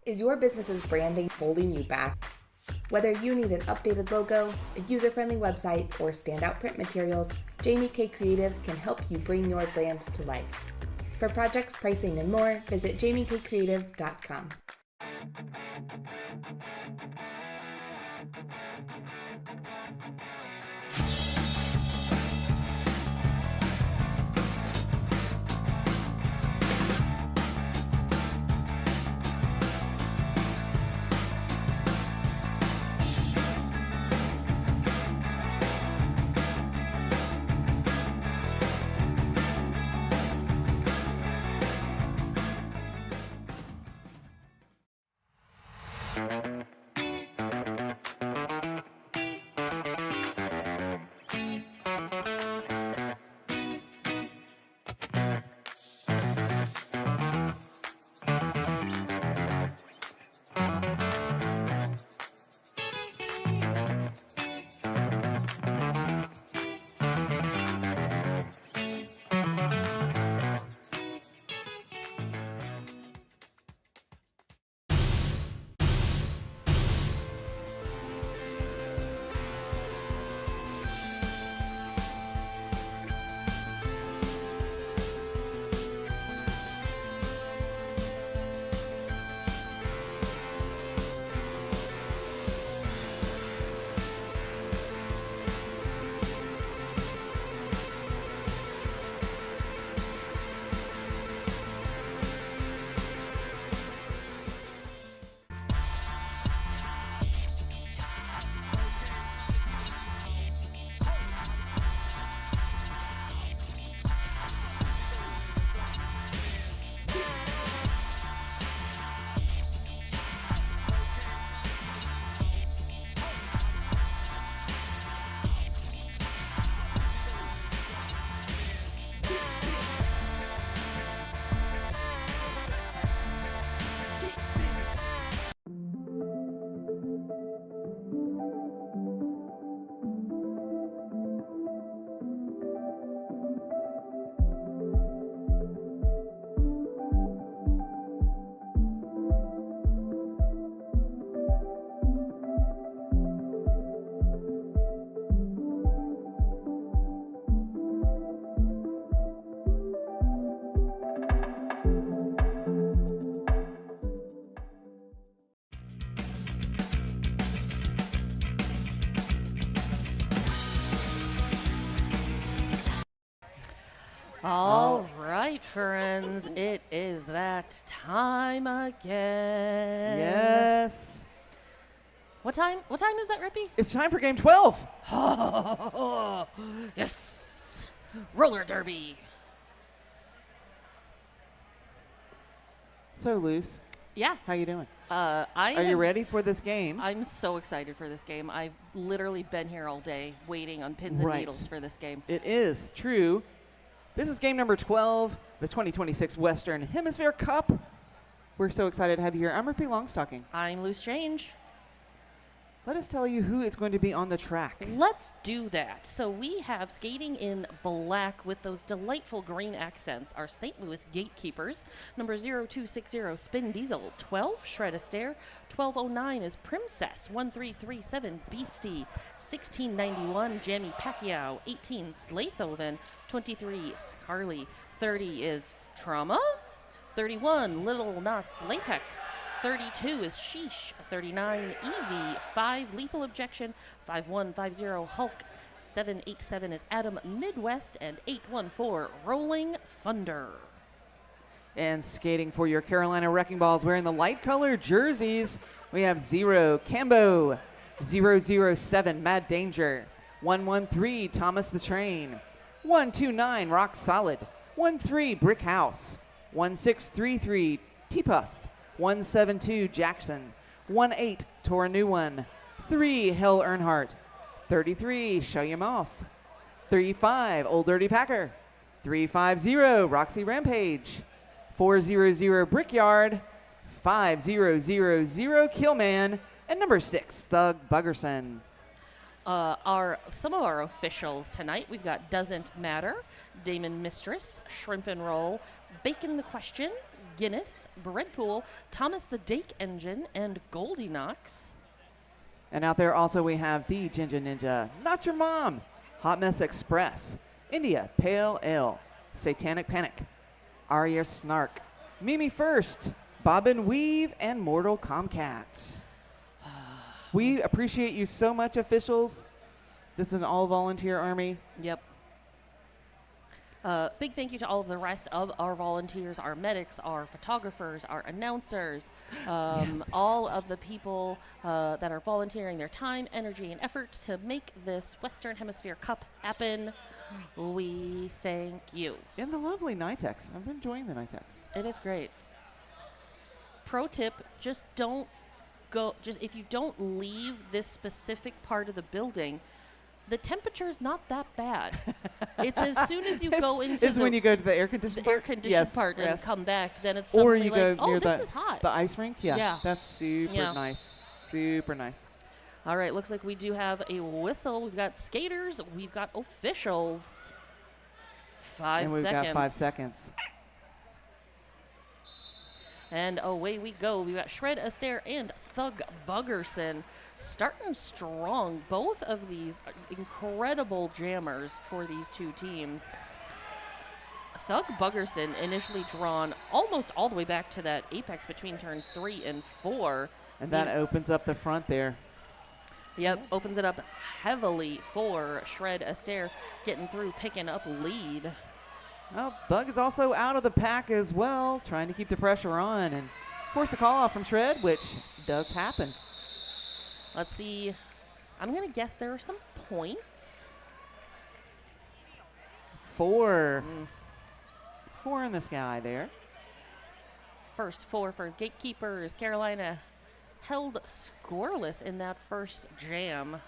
Is your business's branding holding you back? Whether you need an updated logo, a user-friendly website, or standout print materials, Jamie K Creative can help you bring your brand to life. For projects, pricing, and more, visit jamiekcreative.com. All right, friends, it is that time again. Yes. What time is that, Rippy? It's time for game 12. Yes. Roller derby. So, Luce, Yeah. how you doing? Are you ready for this game? I'm so excited for this game. I've literally been here all day waiting on pins and needles for this game. It is true. This is game number 12, the 2026 Western Hemisphere Cup. We're so excited to have you here. I'm Rippy Longstocking. I'm Loose Change. Let us tell you who is going to be on the track. Let's do that. So we have skating in black with those delightful green accents are St. Louis Gatekeepers. Number 0260 Spin Diesel. 12 Shred a Stair. 1209 is Princess. 1337 Beastie. 1691 Jamie Pacquiao. 18 Slathoven. 23 Scarly. 30 is Trauma. 31 Little Nas Lapex. 32 is Sheesh, 39 Evie, 5 Lethal Objection, 5150 Hulk, 787 is Adam Midwest, and 814 Rolling Thunder. And skating for your Carolina Wrecking Balls wearing the light colored jerseys, we have 0 Cambo, 007 Mad Danger, 113 Thomas the Train, 129 Rock Solid, 13 Brick House, 1633 T-Puff, 172 Jackson, 18 Tore a New One, 3 Hell Earnhardt, 33 Show You Off, 35 Old Dirty Packer, 350 Roxy Rampage, 400 Brickyard, 5000 Killman, and number 6 Thug Buggerson. Some of our officials tonight, we've got Doesn't Matter, Damon Mistress, Shrimp and Roll, Bacon the Question, Guinness, Breadpool, Thomas the Dake Engine, and Goldilocks. And out there also we have the Ginger Ninja, Not Your Mom, Hot Mess Express, India Pale Ale, Satanic Panic, Arya Snark, Mimi First, Bobbin Weave, and Mortal Comcat. We appreciate you so much, officials. This is an all-volunteer army. Yep. Big thank you to all of the rest of our volunteers, our medics, our photographers, our announcers, all of the people that are volunteering their time, energy, and effort to make this Western Hemisphere Cup happen. We thank you. And the lovely Nitex. I've been enjoying the Nitex. It is great. Pro tip, just don't go, if you don't leave this specific part of the building, the temperature's not that bad. It's as soon as you go into it's when you go to the air-conditioned part? Air-conditioned part and yes. come back, then it's Or suddenly you like, go oh, near this is hot. the ice rink? Yeah. That's super nice. Super nice. All right, looks like we do have a whistle. We've got skaters. We've got officials. 5 and we've seconds. got 5 seconds. And away we go. We've got Shred Astaire and Thug Buggerson starting strong. Both of these are incredible jammers for these two teams. Thug Buggerson initially drawn almost all the way back to that apex between turns 3 and 4. And that opens up the front there. Yep, opens it up heavily for Shred Astaire, getting through, picking up lead. Well, Bug is also out of the pack as well, trying to keep the pressure on and force the call off from Shred, which does happen. Let's see. I'm going to guess there are some points. 4. 4 in the sky there. First 4 for Gatekeepers. Carolina held scoreless in that first jam.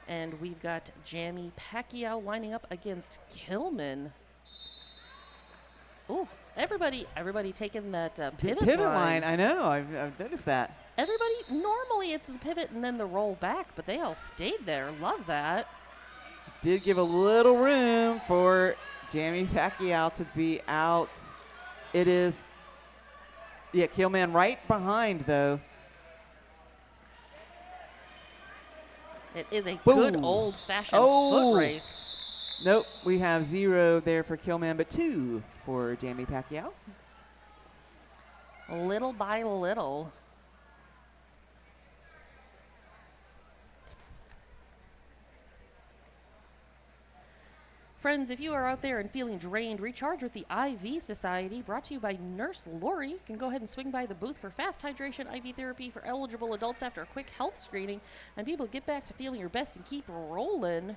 And we've got Jamie Pacquiao lining up against Kilman. Ooh, everybody taking that pivot line. I know. I've noticed that. Everybody, normally it's the pivot and then the roll back, but they all stayed there. Love that. Did give a little room for Jamie Pacquiao to be out. It is, Killman right behind, though. It is a good old-fashioned foot race. Nope, we have 0 there for Killman, but 2 for Jamie Pacquiao. Little by little. Friends, if you are out there and feeling drained, recharge with the IV Society, brought to you by Nurse Lori. You can go ahead and swing by the booth for fast hydration IV therapy for eligible adults after a quick health screening, and be able to get back to feeling your best and keep rolling.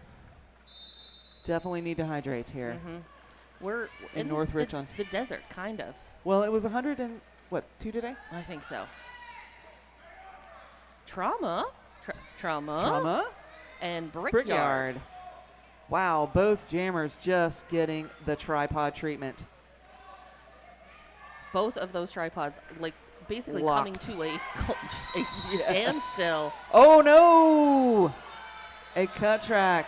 Definitely need to hydrate here. We're in North Richland. The desert, kind of. Well, it was 102 today? I think so. Trauma. Trauma. And Brickyard. Brickyard. Wow, both jammers just getting the tripod treatment. Both of those tripods, like, basically Locked. coming to just a standstill. Oh, no! A cut track.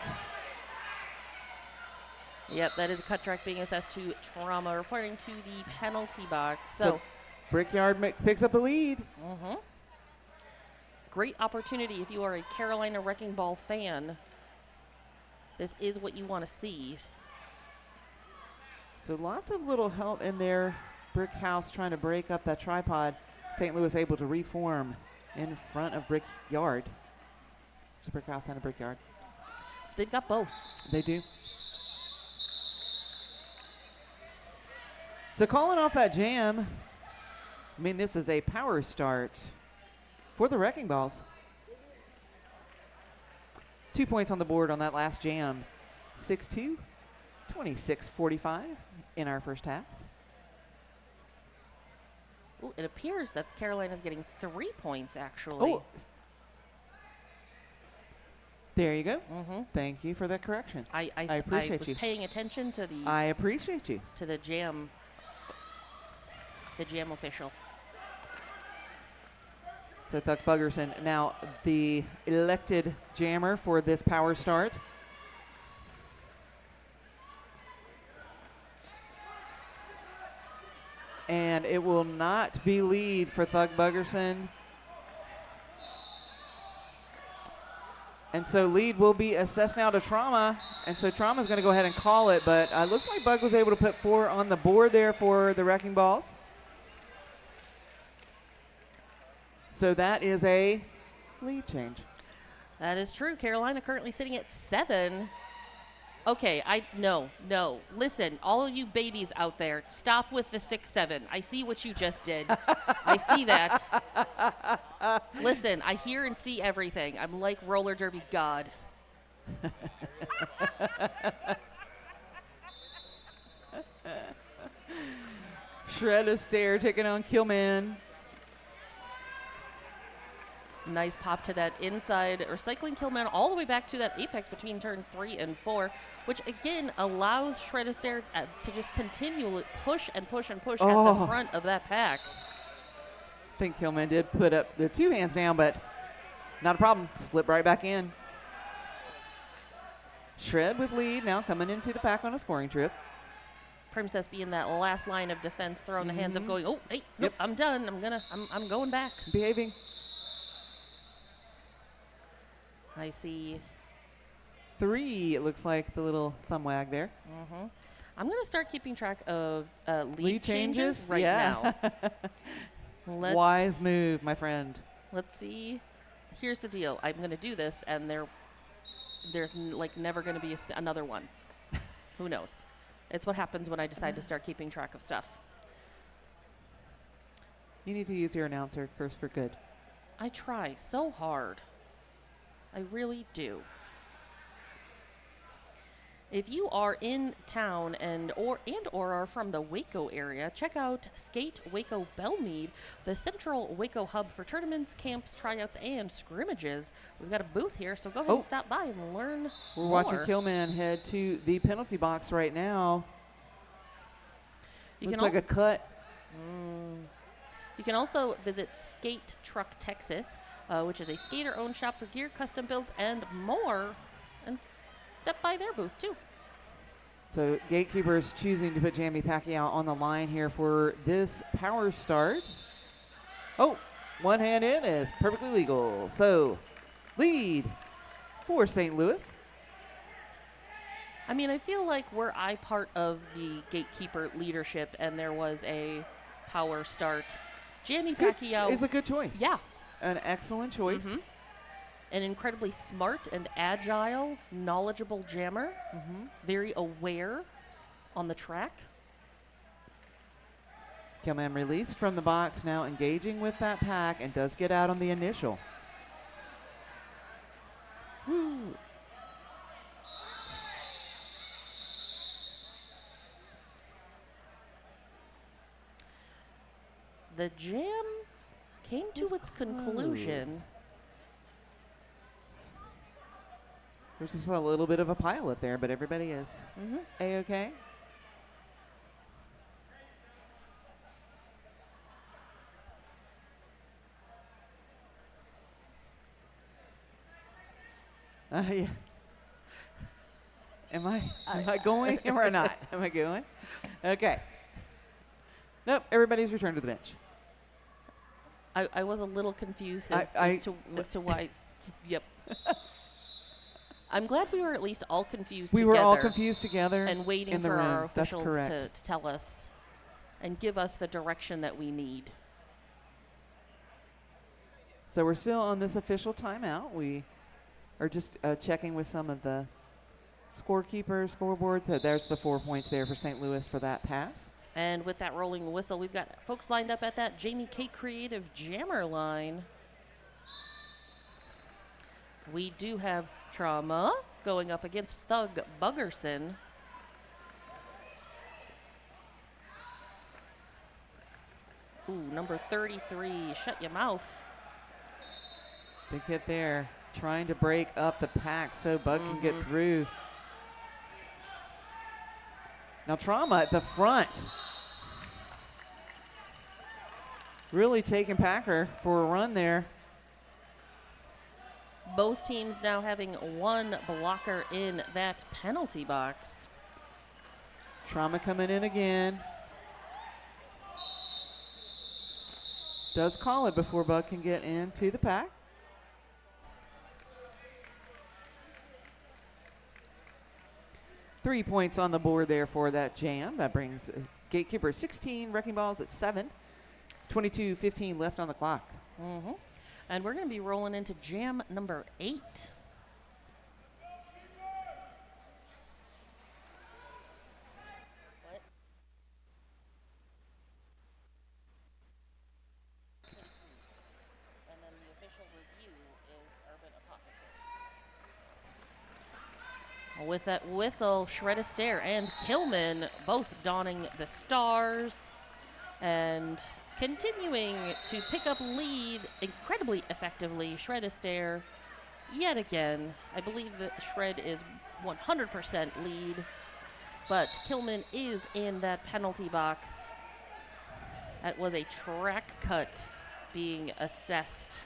Yep, that is a cut track being assessed to Trauma, reporting to the penalty box. So Brickyard picks up the lead. Great opportunity if you are a Carolina Wrecking Ball fan. This is what you want to see. So lots of little help in there. Brick House trying to break up that tripod. St. Louis able to reform in front of Brickyard. So Brick House and a Brickyard. They've got both. They do. So calling off that jam, I mean, this is a power start for the Wrecking Balls. 2 points on the board on that last jam. 6-2, 26-45 in our first half. Ooh, it appears that Carolina's getting 3 points, actually. Oh, there you go. Thank you for that correction. I appreciate was you. paying attention to the I appreciate you. to the jam official. So Thug Buggerson, now the elected jammer for this power start. And it will not be lead for Thug Buggerson. And so lead will be assessed now to Trauma. And so Trauma's going to go ahead and call it. But looks like Bug was able to put 4 on the board there for the Wrecking Balls. So that is a lead change. That is true. Carolina currently sitting at 7. Okay, no. Listen, all of you babies out there, stop with the 6-7. I see what you just did. I see that. Listen, I hear and see everything. I'm like roller derby God. Shred of Stare taking on Killman. Nice pop to that inside recycling Killman all the way back to that apex between turns 3 and 4, which again allows Shred of Stare to just continually push and push and push at the front of that pack. I think Killman did put up the 2 hands down, but not a problem. Slip right back in. Shred with lead now coming into the pack on a scoring trip. Princess being that last line of defense, throwing the hands up, going, oh, hey, nope, I'm done. I'm going back. Behaving. I see 3, it looks like, the little thumb wag there. I'm going to start keeping track of lead changes right yeah. now. Wise move, my friend. Let's see. Here's the deal. I'm going to do this, and there's like never going to be another one. Who knows? It's what happens when I decide to start keeping track of stuff. You need to use your announcer first for good. I try so hard. I really do. If you are in town and or are from the Waco area, check out Skate Waco Belmead, the central Waco hub for tournaments, camps, tryouts, and scrimmages. We've got a booth here, so go ahead and stop by and learn We're more. watching Killman head to the penalty box right now. Looks like a cut. You can also visit Skate Truck Texas, which is a skater-owned shop for gear, custom builds, and more. And step by their booth, too. So Gatekeepers choosing to put Jamie Pacquiao on the line here for this power start. Oh, one hand in is perfectly legal. So lead for St. Louis. I mean, I feel like were I part of the Gatekeeper leadership and there was a power start, Jamie Pacquiao is a good choice. Yeah. An excellent choice. An incredibly smart and agile, knowledgeable jammer. Very aware on the track. Killman released from the box, now engaging with that pack, and does get out on the initial. Woo. The jam came to its conclusion. There's just a little bit of a pile up there, but everybody is A-okay. Yeah. Am I going or not? Am I going? Okay. Nope, everybody's returned to the bench. I was a little confused as to why. Yep. I'm glad we were at least all confused together. We were all confused together and waiting for our officials to tell us and give us the direction that we need. So we're still on this official timeout. We are just checking with some of the scorekeepers, scoreboards. So there's the 4 points there for St. Louis for that pass. And with that rolling whistle, we've got folks lined up at that Jamie K Creative Jammer line. We do have Trauma going up against Thug Buggerson. Ooh, number 33, shut your mouth. Big hit there, trying to break up the pack so Bug can get through. Now Trauma at the front. Really taking Packer for a run there. Both teams now having one blocker in that penalty box. Trauma coming in again. Does call it before Bug can get into the pack. Three points on the board there for that jam. That brings Gatekeeper 16, Wrecking Balls at 7. 22:15 left on the clock. And we're going to be rolling into jam number 8. And then the official review is Urban Apothecary. With that whistle, Shred Astaire and Kilman both donning the stars and continuing to pick up lead incredibly effectively. Shred Astaire, yet again, I believe that Shred is 100% lead, but Kilman is in that penalty box. That was a track cut being assessed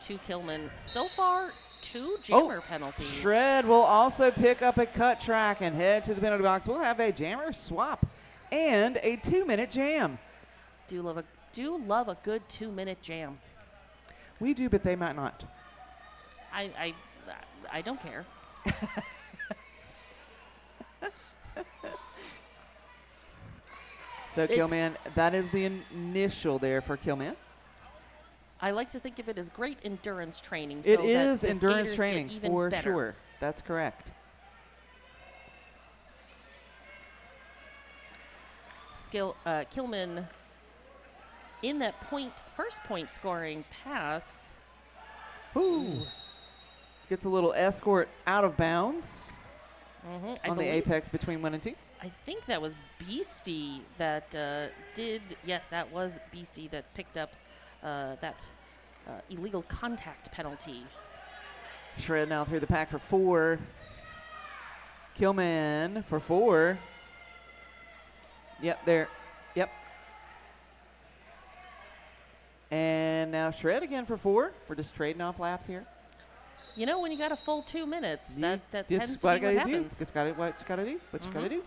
to Kilman. So far, 2 jammer penalties. Shred will also pick up a cut track and head to the penalty box. We'll have a jammer swap and a 2-minute jam. Do love a good 2-minute jam. We do, but they might not. I don't care. So Kilman, that is the initial there for Kilman. I like to think of it as great endurance training. It so is that the endurance skaters training get even for better. sure. That's correct. Kilman in that first point scoring pass. Ooh. Gets a little escort out of bounds on the apex between 1 and 2. I think that was Beastie that that was Beastie that picked up that illegal contact penalty. Shred now through the pack for 4. Kilman for 4. Yep, there. Yep. And now Shred again for 4. We're just trading off laps here. You know, when you got a full 2 minutes, that tends to be what what happens. It's got it. What you got to do. What you got to do.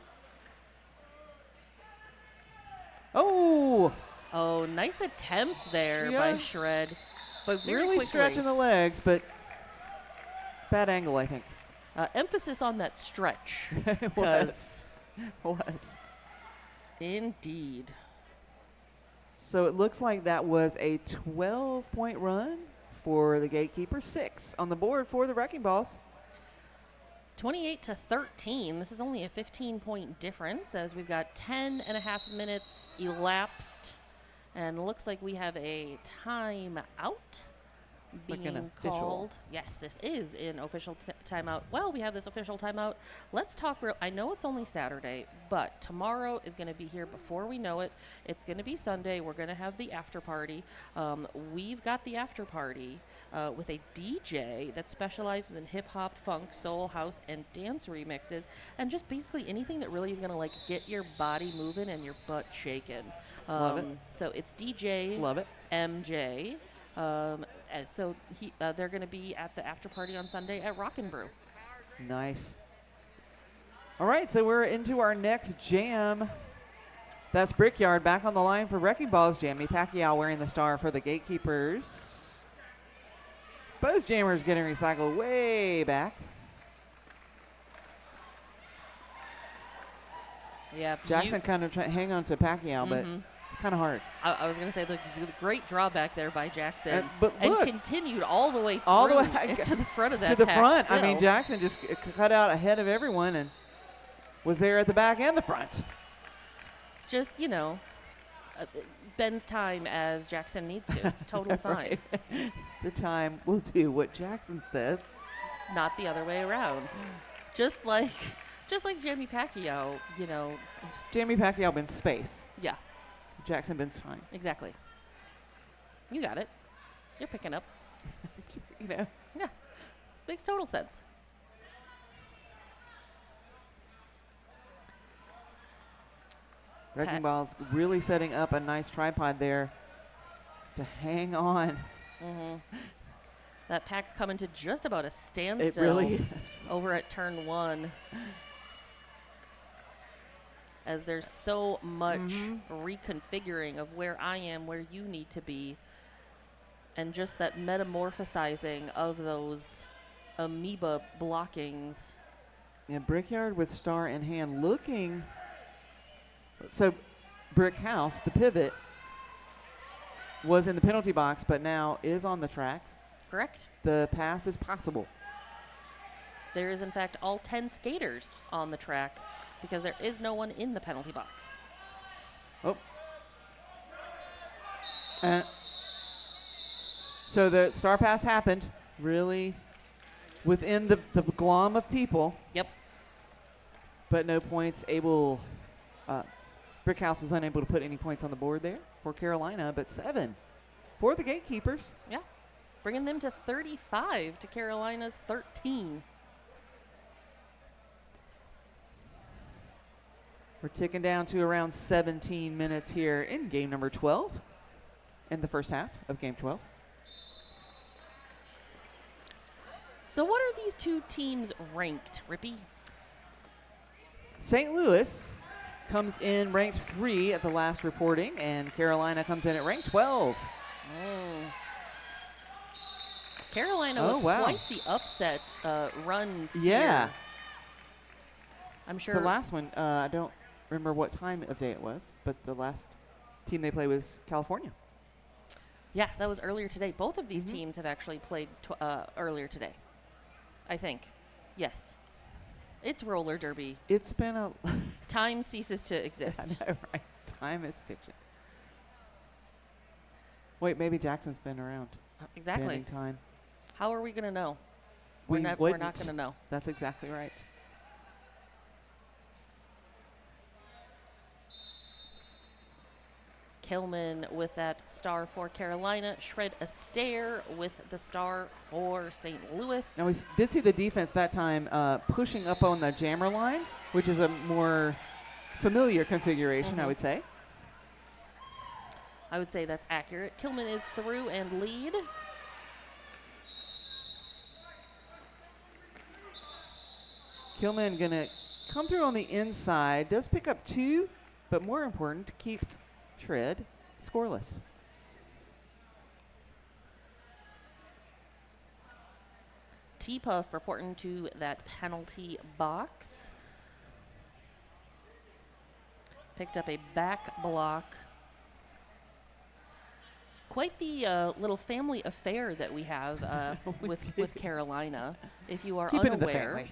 Oh. Oh, nice attempt there by Shred. But very really quickly, stretching the legs, but bad angle, I think. emphasis on that stretch. Was. Indeed. So it looks like that was a 12-point run for the Gatekeeper. 6 on the board for the Wrecking Balls. 28-13. This is only a 15-point difference as we've got 10.5 minutes elapsed. And looks like we have a timeout being called. Yes, this is an official timeout. Well, we have this official timeout. Let's talk real. I know it's only Saturday, but tomorrow is going to be here before we know it. It's going to be Sunday. We're going to have the after party. We've got the after party with a DJ that specializes in hip hop, funk, soul, house, and dance remixes, and just basically anything that really is going to like get your body moving and your butt shaking. Love it. So it's DJ. Love it. MJ. So they're going to be at the after party on Sunday at Rockin' Brew. Nice. All right, so we're into our next jam. That's Brickyard back on the line for Wrecking Balls. Jamie Pacquiao wearing the star for the Gatekeepers. Both jammers getting recycled way back. Yeah. Jackson kind of hang on to Pacquiao, but it's kind of hard. I was going to say the great drawback there by Jackson, but look, and continued all the way through all the way to the front of that. To the pack front. still. I mean, Jackson just cut out ahead of everyone and was there at the back and the front. Just, bends time as Jackson needs to. It's totally fine. The time will do what Jackson says. Not the other way around. Just like Jamie Pacquiao, Jamie Pacquiao been space. Yeah. Jackson been time. Exactly. You got it. You're picking up. Yeah. Makes total sense. Wrecking Balls really setting up a nice tripod there to hang on. That pack coming to just about a standstill. It really is. Over at turn 1. as there's so much reconfiguring of where I am, where you need to be, and just that metamorphosizing of those amoeba blockings. Yeah, Brickyard with star in hand looking. So Brick House, the pivot, was in the penalty box, but now is on the track. Correct. The pass is possible. There is, in fact, all 10 skaters on the track because there is no one in the penalty box. Oh. So the star pass happened really within the glom of people. Yep. But no points able. Brickhouse was unable to put any points on the board there for Carolina, but 7 for the Gatekeepers. Yeah. Bringing them to 35 to Carolina's 13. We're ticking down to around 17 minutes here in game number 12 in the first half of game 12. So what are these two teams ranked, Rippy? St. Louis comes in ranked 3 at the last reporting, and Carolina comes in at ranked 12. Carolina with quite the upset runs Yeah. here. I'm sure. The last one, I don't remember what time of day it was, but the last team they played was California. Yeah, that was earlier today. Both of these teams have actually played earlier today, I think. Yes. It's roller derby. It's been a... Time ceases to exist. I know, right? Time is fiction. Wait, maybe Jackson's been around. Exactly. Bending time. How are we going to know? We we're not wouldn't. going to know. That's exactly right. Kilman with that star for Carolina. Shred Astaire with the star for St. Louis. Now, we did see the defense that time pushing up on the jammer line, which is a more familiar configuration, I would say. I would say that's accurate. Kilman is through and lead. Kilman going to come through on the inside. Does pick up 2, but more important, keeps Shred scoreless. T-Puff reporting to that penalty box. Picked up a back block. Quite the little family affair that we have with Carolina, if you are unaware.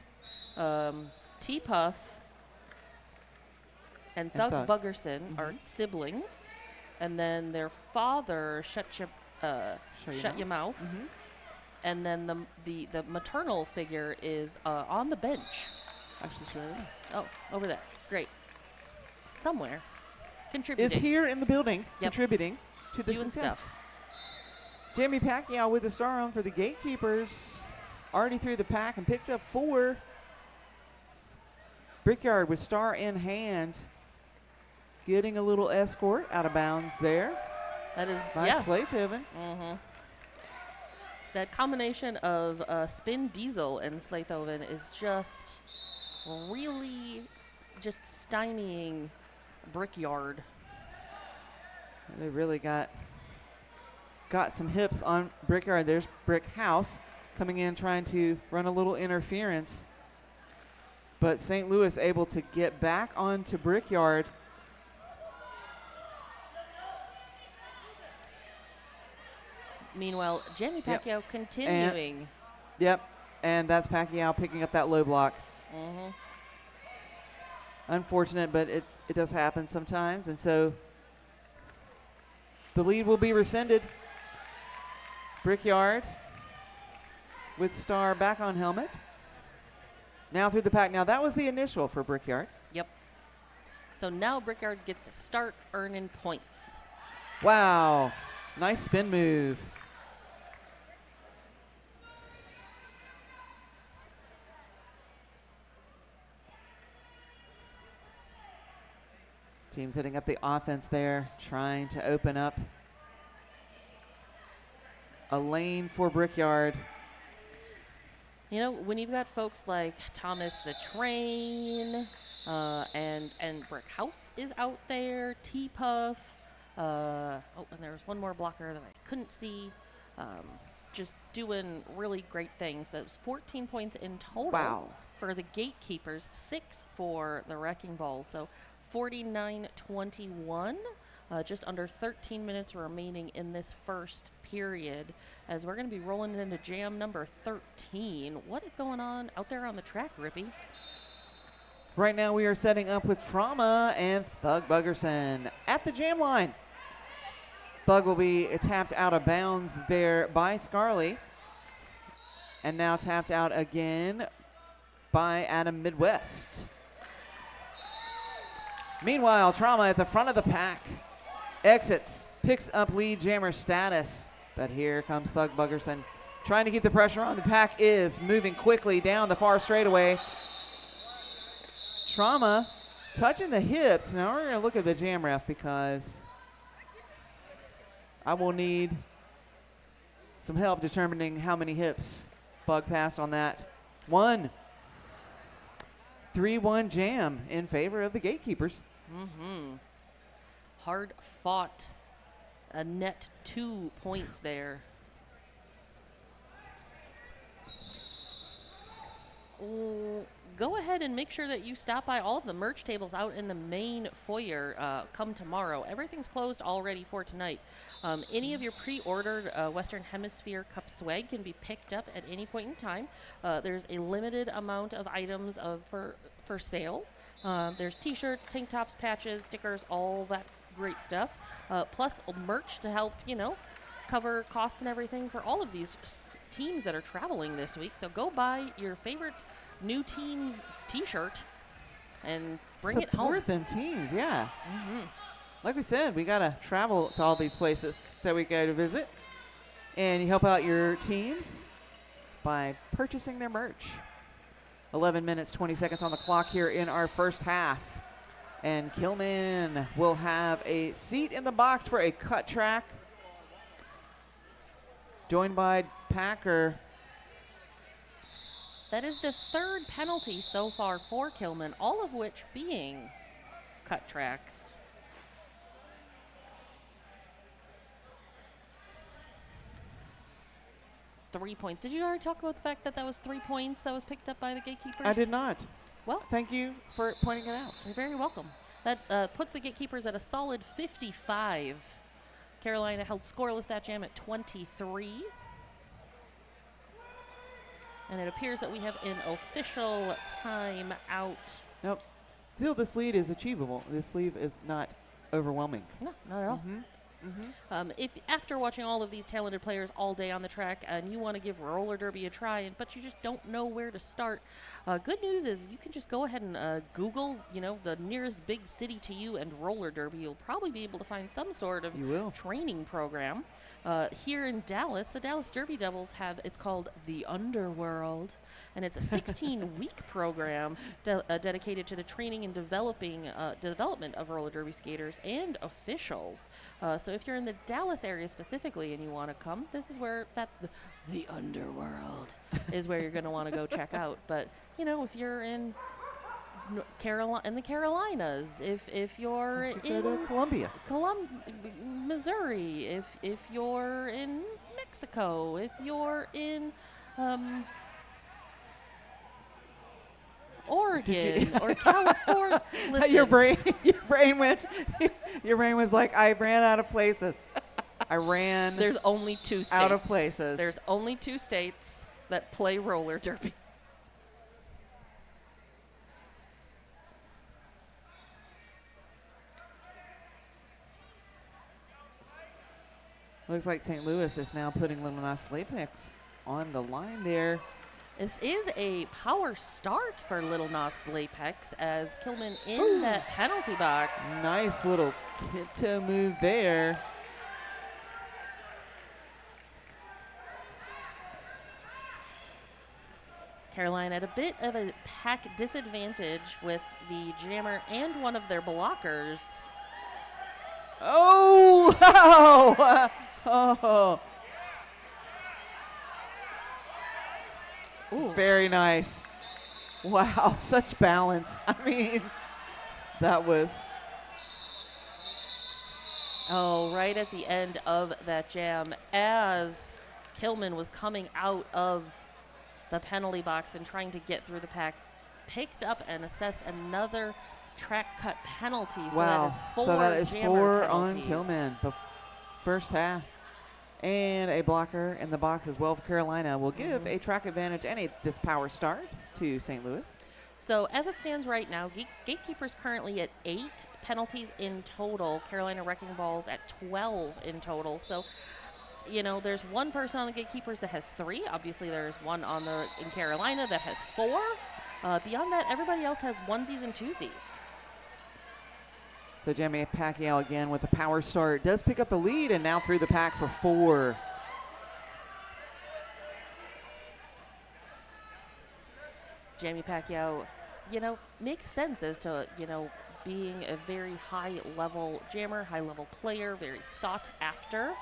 T-Puff and Thug Buggerson are siblings, and then their father, Shut Your Mouth, and then the maternal figure is on the bench. Actually, sure. Oh, over there. Great. Somewhere. Contributing. Is here in the building, contributing to the doing success. stuff. Jamie Pacquiao with the star on for the Gatekeepers. Already through the pack and picked up 4. Brickyard with star in hand. Getting a little escort out of bounds there. That is, nice Slaytoven. That combination of Spin Diesel and Slaytoven is just really just stymieing Brickyard. They really got some hips on Brickyard. There's Brick House coming in trying to run a little interference. But St. Louis able to get back onto Brickyard. Meanwhile, Jamie Pacquiao continuing. And that's Pacquiao picking up that low block. Unfortunate, but it does happen sometimes. And so the lead will be rescinded. Brickyard with star back on helmet. Now through the pack. Now that was the initial for Brickyard. Yep. So now Brickyard gets to start earning points. Wow. Nice spin move. Teams hitting up the offense there, trying to open up a lane for Brickyard. You know, when you've got folks like Thomas the Train, and Brick House is out there. T-Puff. And there was one more blocker that I couldn't see. Just doing really great things. That was 14 points in total for the Gatekeepers, 6 for the Wrecking Balls. So 49-21. Just under 13 minutes remaining in this first period as we're going to be rolling into jam number 13. What is going on out there on the track, Rippy? Right now we are setting up with Trauma and Thug Buggerson at the jam line. Bug will be tapped out of bounds there by Scarley. And now tapped out again by Adam Midwest. Meanwhile, Trauma at the front of the pack. Exits, picks up lead jammer status. But here comes Thug Buggerson trying to keep the pressure on. The pack is moving quickly down the far straightaway. Trauma touching the hips. Now we're going to look at the jam ref because I will need some help determining how many hips Bug passed on that. 3-1 jam in favor of the Gatekeepers. Hard fought. A net 2 points there. Go ahead and make sure that you stop by all of the merch tables out in the main foyer come tomorrow. Everything's closed already for tonight. Any of your pre-ordered Western Hemisphere Cup swag can be picked up at any point in time. There's a limited amount of items for sale. There's t-shirts, tank tops, patches, stickers, all that great stuff. Plus merch to help, cover costs and everything for all of these teams that are traveling this week. So go buy your favorite new team's t-shirt and bring it home. Support them teams, yeah. Like we said, we got to travel to all these places that we go to visit. And you help out your teams by purchasing their merch. 11 minutes, 20 seconds on the clock here in our first half. And Killman will have a seat in the box for a cut track. Joined by Packer. That is the third penalty so far for Killman, all of which being cut tracks. .3 points. Did you already talk about the fact that was 3 points that was picked up by the Gatekeepers? I did not. Well, thank you for pointing it out. You're very welcome. That puts the Gatekeepers at a solid 55. Carolina held scoreless that jam at 23. And it appears that we have an official timeout. Nope. Still, this lead is achievable. This lead is not overwhelming. No, not at all. If after watching all of these talented players all day on the track and you want to give roller derby a try, but you just don't know where to start, good news is you can just go ahead and Google, the nearest big city to you and roller derby. You'll probably be able to find some sort of training program. Here in Dallas, the Dallas Derby Devils it's called the Underworld, and it's a 16-week program dedicated to the training and development of roller derby skaters and officials. So if you're in the Dallas area specifically and you want to come, that's the Underworld is where you're going to want to go check out. But, if you're in the Carolinas, if you're in Columbia, Missouri, if you're in Mexico, if you're in Oregon or California. Listen. Your brain was like, I ran out of places. There's only 2 states. Out of places. There's only 2 states that play roller derby. Looks like St. Louis is now putting Little Nas Lapex on the line there. This is a power start for Little Nas Lapex as Killman in that penalty box. Nice little tiptoe move there. Carolina at a bit of a pack disadvantage with the jammer and one of their blockers. Oh! Wow! Oh! Ooh. Very nice. Wow, such balance. I mean, That was. Oh, right at the end of that jam, as Kilman was coming out of the penalty box and trying to get through the pack, picked up and assessed another track cut penalty. So Wow. that is 4 So that is jammer 4 on penalties. Kilman. The first half. And a blocker in the box as well for Carolina will give a track advantage and this power start to St. Louis. So as it stands right now, Gatekeepers currently at 8 penalties in total. Carolina Wrecking Balls at 12 in total. So, you know, there's one person on the Gatekeepers that has 3. Obviously, there's one in Carolina that has 4. Beyond that, everybody else has onesies and twosies. So Jamie Pacquiao again with the power start. Does pick up the lead and now through the pack for 4. Jamie Pacquiao, you know, makes sense as to, you know, being a very high-level jammer, high-level player, very sought after,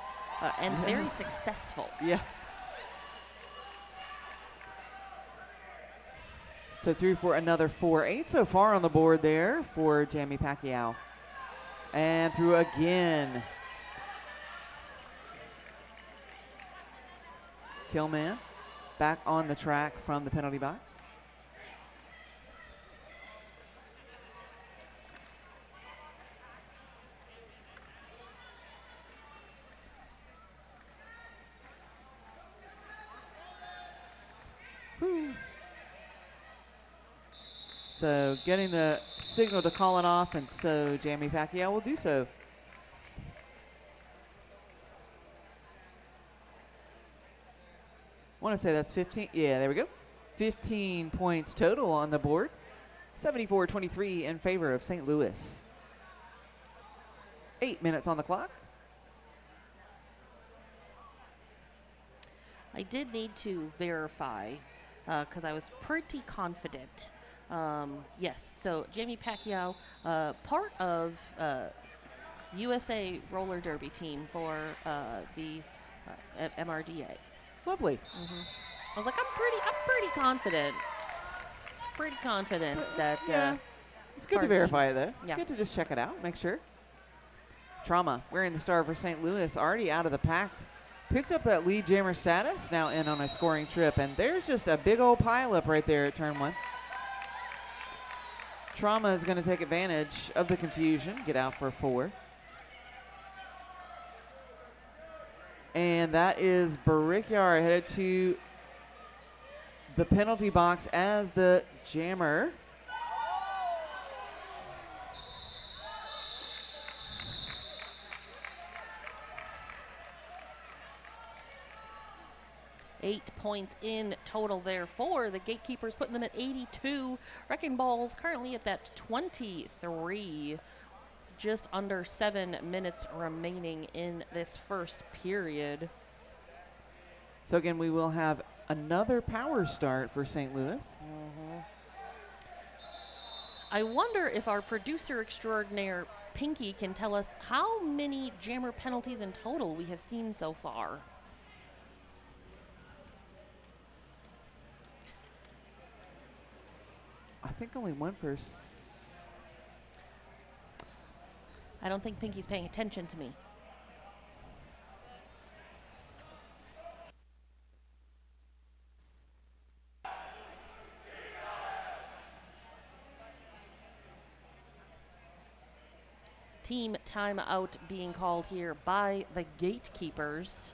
and very successful. Yeah. So through for another 4. 8 so far on the board there for Jamie Pacquiao. And through again. Kilman back on the track from the penalty box. So getting the signal to call it off, and so Jamie Pacquiao will do so. I want to say that's 15. Yeah, there we go. 15 points total on the board. 74-23 in favor of St. Louis. 8 minutes on the clock. I did need to verify because I was pretty confident. Yes, so Jamie Pacquiao, part of USA roller derby team for the MRDA. Lovely. I was like, I'm pretty confident. Pretty confident that. Yeah. It's good to part verify it, though. It's Yeah. good to just check it out, make sure. Trauma, wearing the star for St. Louis, already out of the pack. Picks up that lead jammer status, now in on a scoring trip. And there's just a big old pileup right there at turn 1. Trauma is going to take advantage of the confusion, get out for 4. And that is Barrickyard headed to the penalty box as the jammer. Eight points in total there for the Gatekeepers, putting them at 82. Wrecking Balls currently at that 23. Just under 7 minutes remaining in this first period. So again, we will have another power start for St. Louis. I wonder if our producer extraordinaire, Pinky, can tell us how many jammer penalties in total we have seen so far. I think only one person. I don't think Pinky's paying attention to me. Team timeout being called here by the Gatekeepers.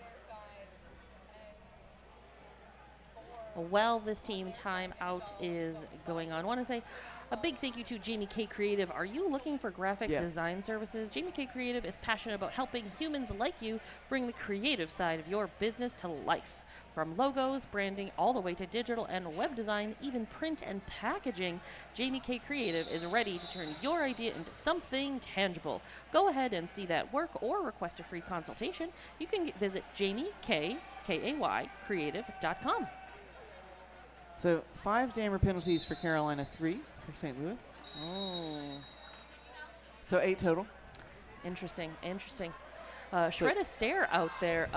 While this team timeout is going on, I want to say a big thank you to Jamie K Creative. Are you looking for graphic design services? Jamie K Creative is passionate about helping humans like you bring the creative side of your business to life. From logos, branding, all the way to digital and web design, even print and packaging, Jamie K Creative is ready to turn your idea into something tangible. Go ahead and see that work or request a free consultation. You can visit JamieKay.creative.com. So 5 jammer penalties for Carolina, 3 for St. Louis. So 8 total. Interesting. Shred a stare out there.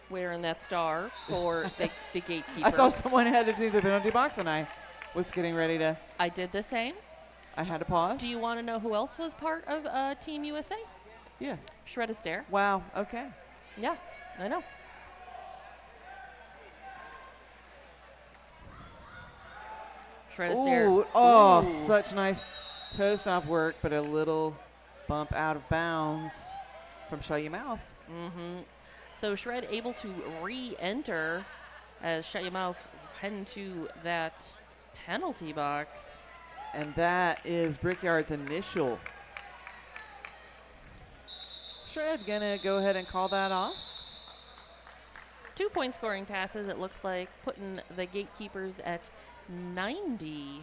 Wearing that star for the Gatekeepers. I saw someone headed to the penalty box and I was getting ready to. I did the same. I had to pause. Do you want to know who else was part of Team USA? Yes. Shred Astaire. Wow. Okay. Yeah, I know. Shred Astaire. Ooh, oh, Ooh. such nice toe stop work, but a little bump out of bounds from Shut Your Mouth. Mm-hmm. So Shred able to re-enter as Shut Your Mouth head into that penalty box. And that is Brickyard's initial. Shred gonna go ahead and call that off. 2-point scoring passes, it looks like, putting the Gatekeepers at 90.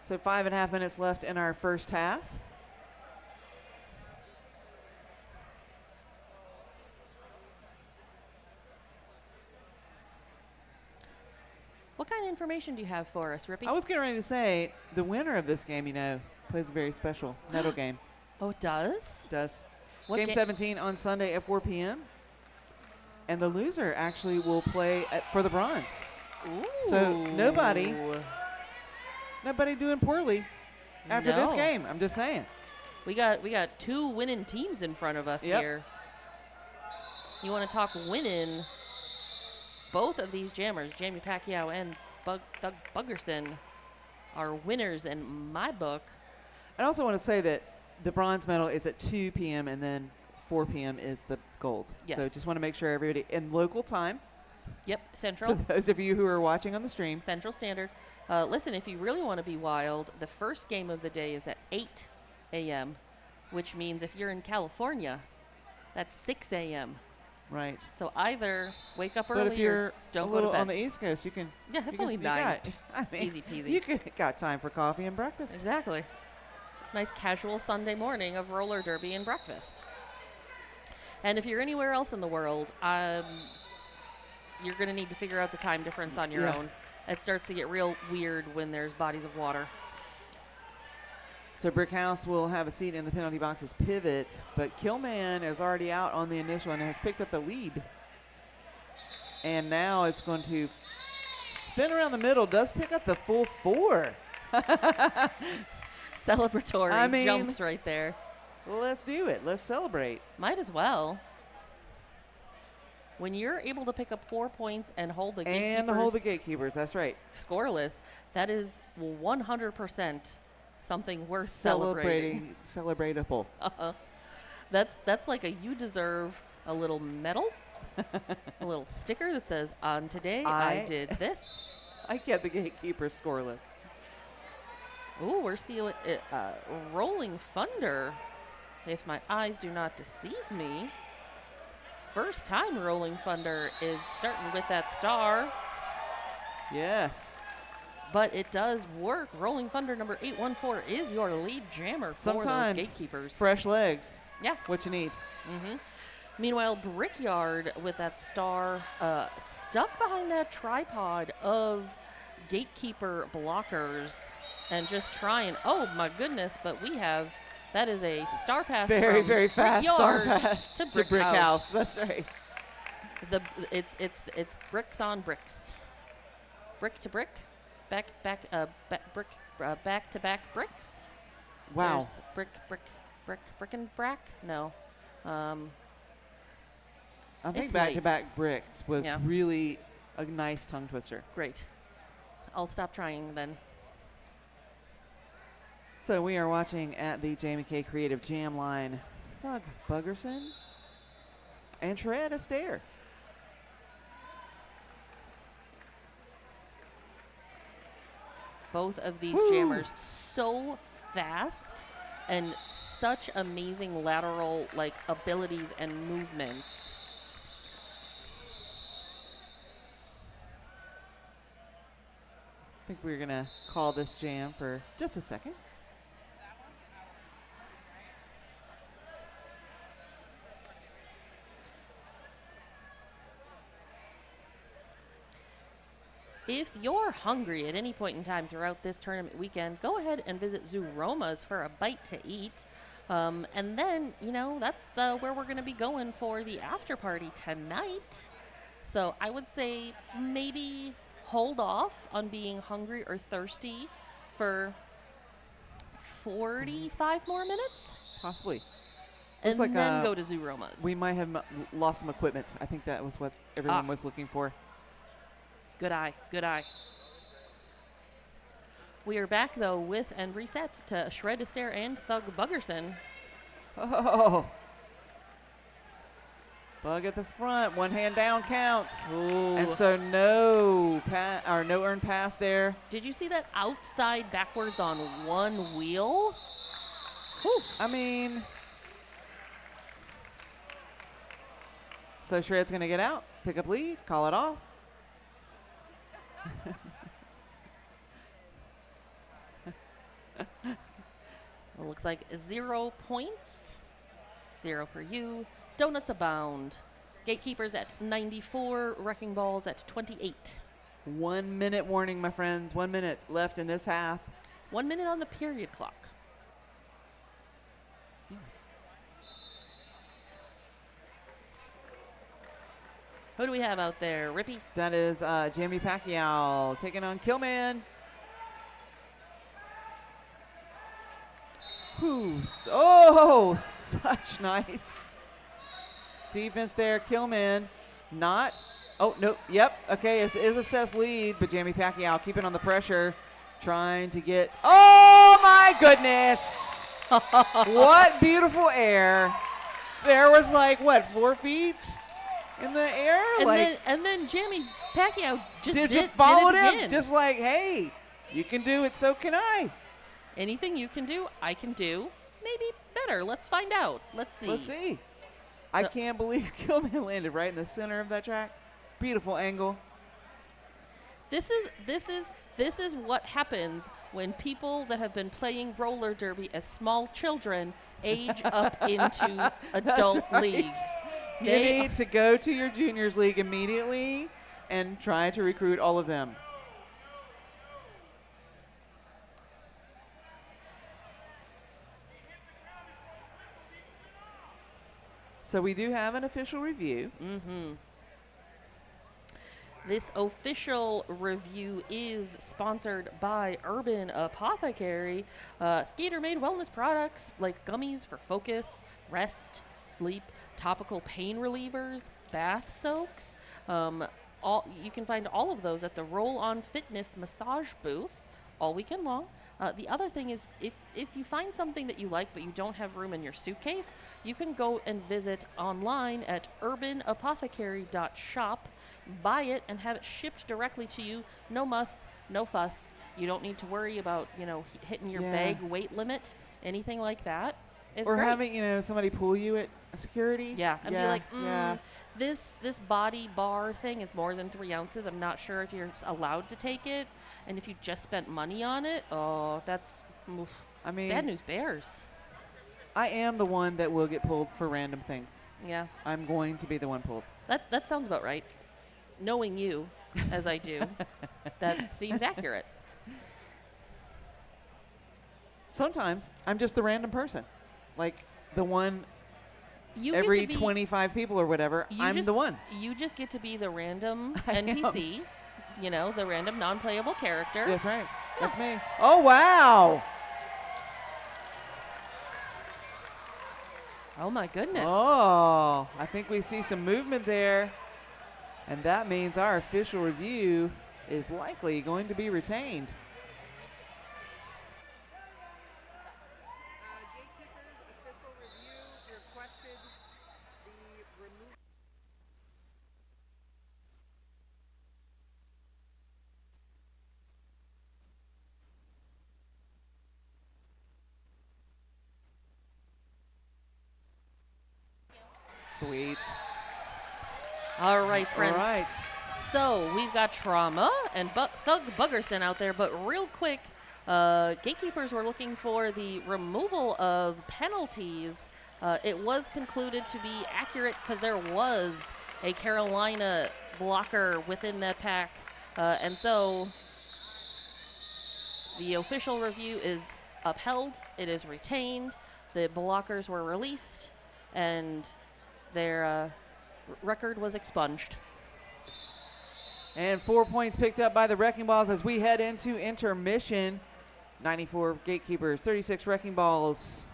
So 5.5 minutes left in our first half. What kind of information do you have for us, Rippy? I was getting ready to say, the winner of this game, plays a very special medal game. Oh, it does? Does. What Game 17 on Sunday at 4 p.m. And the loser actually will play for the bronze. Ooh. So nobody doing poorly after this No. game. I'm just saying. We got 2 winning teams in front of us Yep. here. You want to talk winning? Both of these jammers, Jamie Pacquiao and Doug Buggerson, are winners in my book. I also want to say that the bronze medal is at 2 p.m. and then 4 p.m. is the gold. Yes. So just want to make sure everybody in local time. Yep, So Central. those of you who are watching on the stream. Central Standard. Listen, if you really want to be wild, the first game of the day is at 8 a.m., which means if you're in California, that's 6 a.m. Right. So either wake up But early if you're or don't a go little to bed. on the East Coast, you can. Yeah, you it's can only sneak 9. out. I mean, Easy peasy. You got time for coffee and breakfast. Exactly. Nice casual Sunday morning of roller derby and breakfast. And if you're anywhere else in the world, you're going to need to figure out the time difference on your Yeah. own. It starts to get real weird when there's bodies of water. So Brickhouse will have a seat in the penalty box's pivot, but Killman is already out on the initial and has picked up the lead. And now it's going to spin around the middle, does pick up the full 4. Celebratory I mean- jumps right there. Let's do it. Let's celebrate. Might as well. When you're able to pick up 4 points and hold the Gatekeepers And hold the Gatekeepers. That's right. scoreless, that is 100% something worth celebrating. Celebratable. That's like you deserve a little medal, a little sticker that says, on today I did this. I kept the Gatekeepers scoreless. Ooh, we're seeing Rolling Thunder, if my eyes do not deceive me. First time Rolling Thunder is starting with that star, Yes. but it does work. Rolling Thunder number 814 is your lead jammer for Sometimes those Gatekeepers. fresh legs. Yeah. What you need. Mm-hmm. Meanwhile, Brickyard with that star stuck behind that tripod of Gatekeeper blockers and just trying. Oh my goodness! But that is a star pass. Very, from very fast star Brickyard pass to Brick Brickhouse. House. That's right. It's bricks on bricks, brick to brick, back to back bricks. Wow. There's brick and brack. No. I think It's back-to-back bricks was Yeah. really a nice tongue twister. Great. I'll stop trying then. So we are watching at the Jamie K Creative Jam line, Thug Buggerson and Shred Astaire. Both of these Woo. jammers so fast and such amazing lateral abilities and movements. I think we're going to call this jam for just a second. If you're hungry at any point in time throughout this tournament weekend, go ahead and visit Zoo Roma's for a bite to eat. And then, that's where we're going to be going for the after party tonight. So I would say maybe hold off on being hungry or thirsty for 45 more minutes, Possibly. and like, then go to Zoo Romas. We might have lost some equipment. I think that was what everyone was looking for. Good eye, good eye. We are back, though, with and reset to Shred Astaire and Thug Buggerson. Oh. Bug at the front. One hand down counts. Ooh. And so no earned pass there. Did you see that outside backwards on one wheel? Whew. I mean, so Shred's going to get out, pick up lead, call it off. Well, looks like 0 points. 0 for you. Donuts abound. Gatekeepers at 94. Wrecking Balls at 28. 1 minute warning, my friends. 1 minute left in this half. 1 minute on the period clock. Yes. Who do we have out there, Rippy? That is Jamie Pacquiao taking on Killman. Oh, such nice defense there. Killman not. Oh, nope. Yep. Okay, it is a Seth's lead, but Jamie Pacquiao keeping on the pressure, trying to get. Oh, my goodness. What beautiful air. There was like, what, 4 feet in the air? And then Jamie Pacquiao just followed did it him. again. Just like, hey, you can do it, so can I. Anything you can do, I can do. Maybe better. Let's find out. Let's see. Let's see. I can't believe Killman landed right in the center of that track. Beautiful angle. This is what happens when people that have been playing roller derby as small children age up into adult right. leagues. You need to go to your juniors league immediately and try to recruit all of them. So we do have an official review. Mm-hmm. This official review is sponsored by Urban Apothecary. Skater-made wellness products like gummies for focus, rest, sleep, topical pain relievers, bath soaks. You can find all of those at the Roll On Fitness massage booth all weekend long. The other thing is, if you find something that you like but you don't have room in your suitcase, you can go and visit online at urbanapothecary.shop, buy it, and have it shipped directly to you. No muss, no fuss. You don't need to worry about, hitting your bag weight limit, anything like that. It's or great. having, somebody pull you at security. Yeah, and be like, yeah. this body bar thing is more than 3 ounces. I'm not sure if you're allowed to take it. And if you just spent money on it, that's bad news bears. I am the one that will get pulled for random things. Yeah. I'm going to be the one pulled. That sounds about right. Knowing you, as I do, that seems accurate. Sometimes I'm just the random person. Like the one You every 25 people or whatever, I'm the one. You just get to be the random NPC, the random non-playable character. That's right. That's me. Oh, wow. Oh, my goodness. Oh, I think we see some movement there. And that means our official review is likely going to be retained. Gatekeepers official review requested the removal. Sweet. All right, friends. All right. So we've got Trauma and Thug Buggerson out there, but real quick, Gatekeepers were looking for the removal of penalties. It was concluded to be accurate because there was a Carolina blocker within that pack. And so the official review is upheld. It is retained. The blockers were released, and their record was expunged. And 4 points picked up by the Wrecking Balls as we head into intermission. 94 Gatekeepers, 36 Wrecking Balls.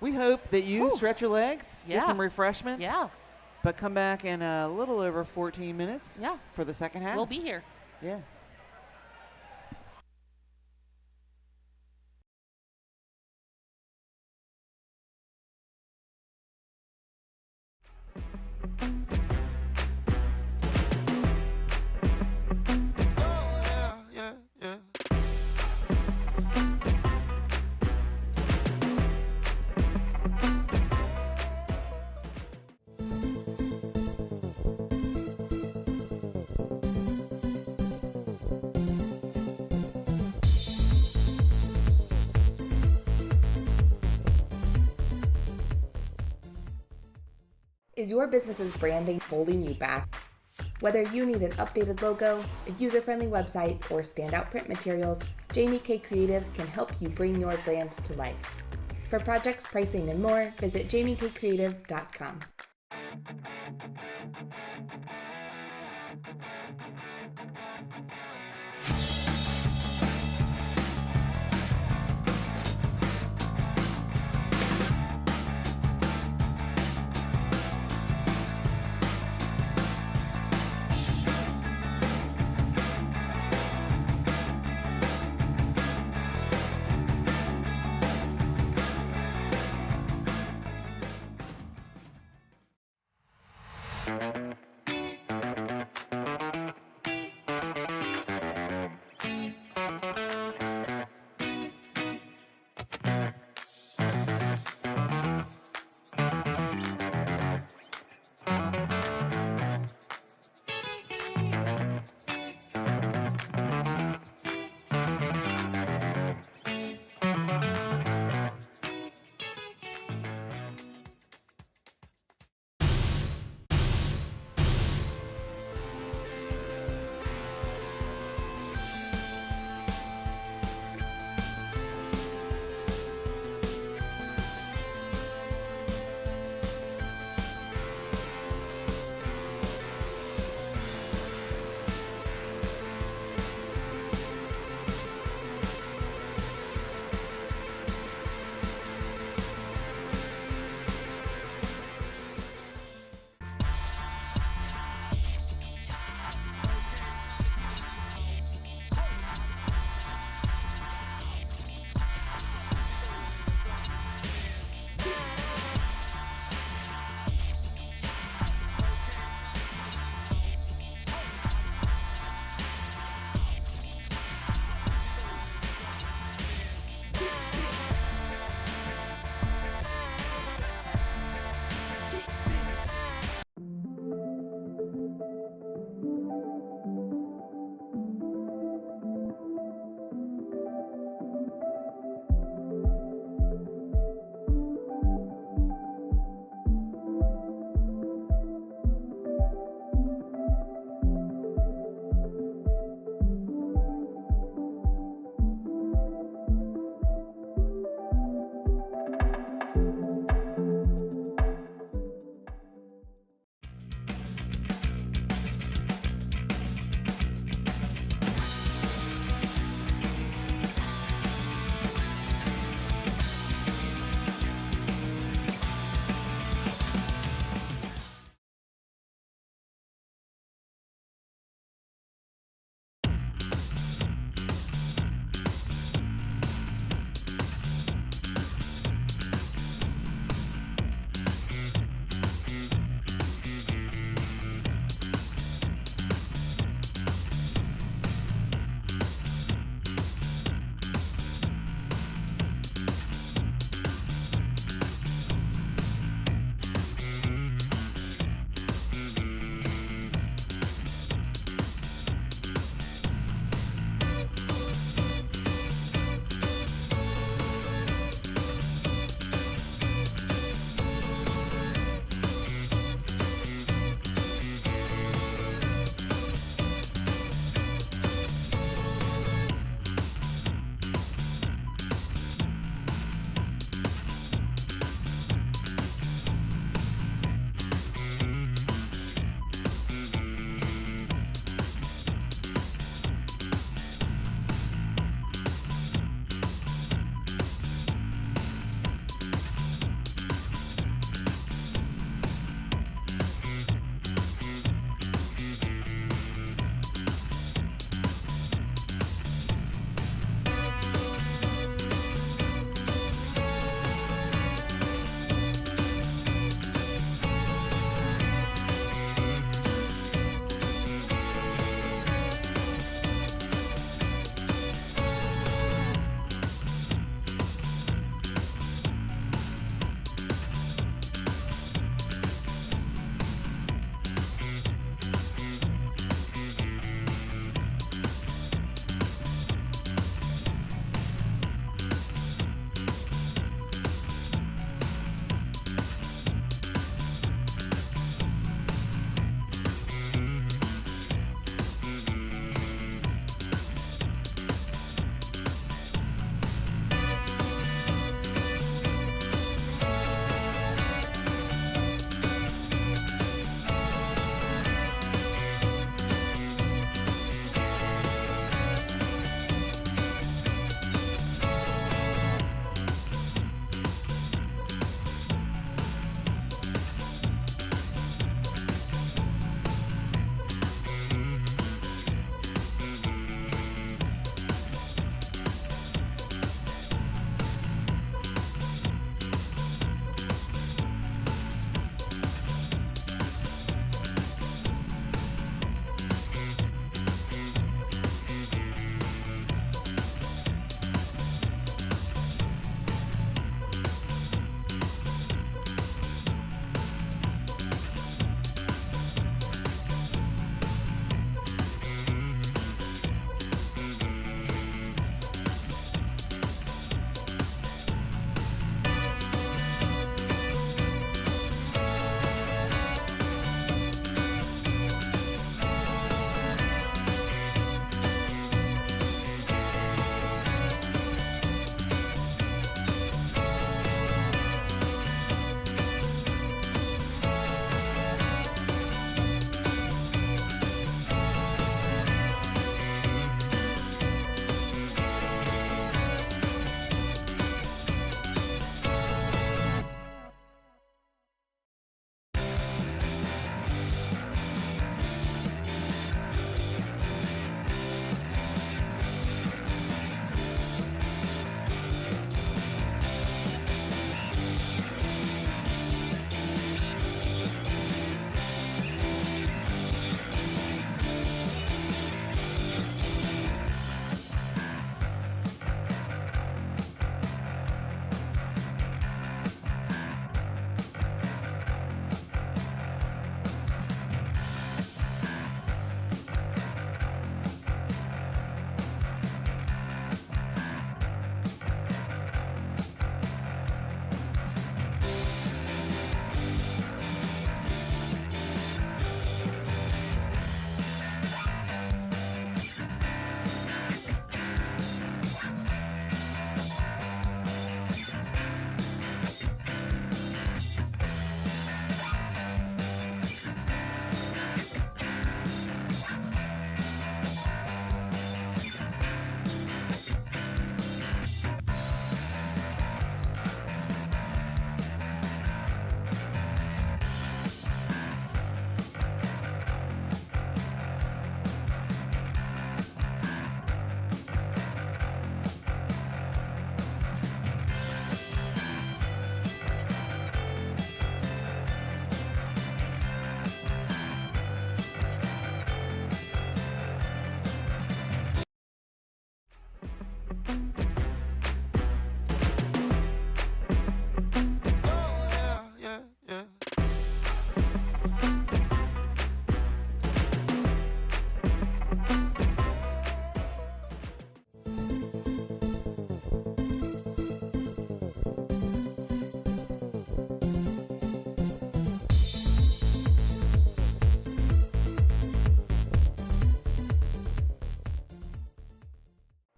We hope that you Whew. stretch your legs, Yeah. get some refreshment, Yeah, but come back in a little over 14 minutes Yeah. for the second half. we'll be here. Yes. Is your business's branding holding you back? Whether you need an updated logo, a user-friendly website, or standout print materials, Jamie K Creative can help you bring your brand to life. For projects, pricing, and more, visit jamiekcreative.com.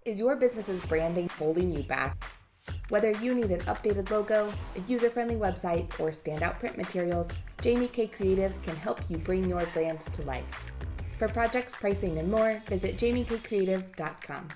Is your business's branding holding you back? Whether you need an updated logo, a user-friendly website, or standout print materials, Jamie K Creative can help you bring your brand to life. For projects, pricing, and more, visit jamiekcreative.com.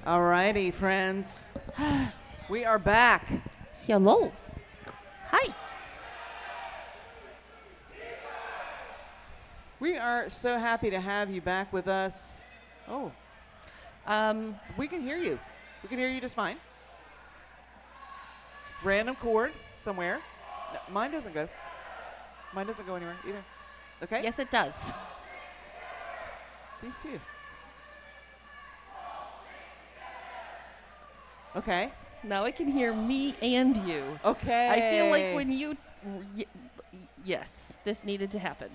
Alrighty, friends. We are back. Hello. Hi. We are so happy to have you back with us. Oh, we can hear you. We can hear you just fine. Random chord somewhere. No, mine doesn't go. Mine doesn't go anywhere either. Okay? Yes, it does. These two. Okay. Now I can hear me and you. Okay. I feel like when you... yes, this needed to happen.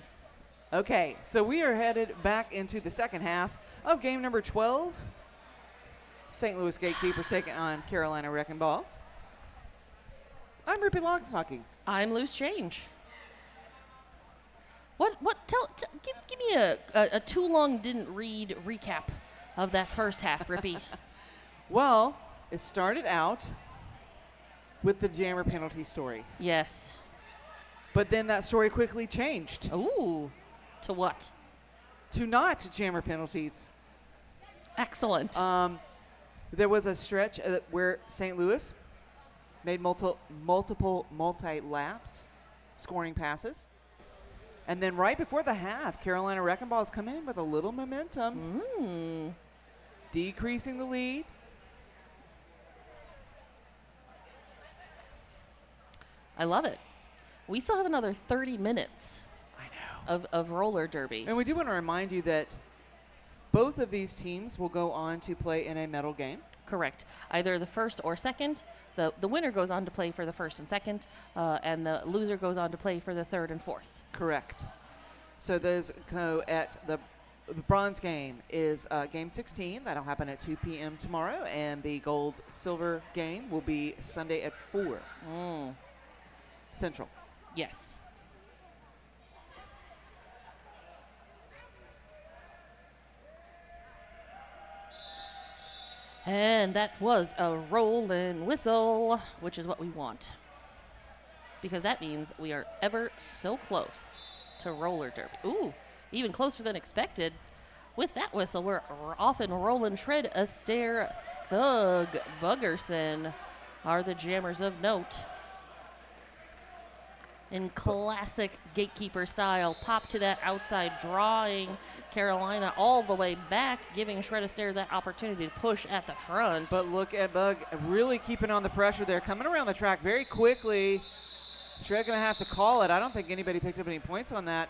Okay, so we are headed back into the second half of game number 12. St. Louis Gatekeepers taking on Carolina Wrecking Balls. I'm Rippy Longstalking. I'm Loose Change. Give me a too long didn't read recap of that first half, Rippy. Well, it started out with the jammer penalty story. Yes. But then that story quickly changed Ooh. To what? to not jammer penalties. Excellent. There was a stretch where St. Louis made multiple multi-laps, scoring passes. And then right before the half, Carolina Wrecking Balls come in with a little momentum, decreasing the lead. I love it. We still have another 30 minutes of roller derby. And we do want to remind you that both of these teams will go on to play in a medal game. Correct. Either the first or second. The winner goes on to play for the first and second, and the loser goes on to play for the third and fourth. Correct. So those go at the the bronze game is game 16. That'll happen at 2 p.m. tomorrow, and the gold-silver game will be Sunday at 4 Central. Yes. And that was a roll and whistle, which is what we want. Because that means we are ever so close to roller derby. Ooh, even closer than expected. With that whistle, we're off and rolling. Shred, Astaire, Thug, Buggerson are the jammers of note. In classic Gatekeeper style, pop to that outside, drawing Carolina all the way back, giving Shred, Astaire that opportunity to push at the front. But look at Bug really keeping on the pressure there, coming around the track very quickly. Shred going to have to call it. I don't think anybody picked up any points on that.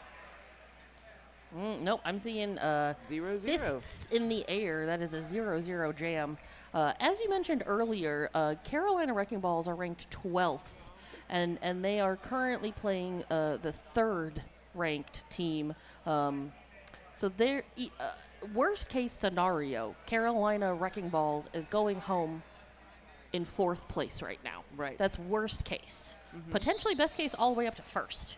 Nope, I'm seeing 0-0. fists in the air. That is a 0-0 jam. As you mentioned earlier, Carolina Wrecking Balls are ranked 12th, and they are currently playing the third ranked team. So their worst case scenario, Carolina Wrecking Balls is going home in 4th place right now. Right. That's worst case. Potentially best case all the way up to first.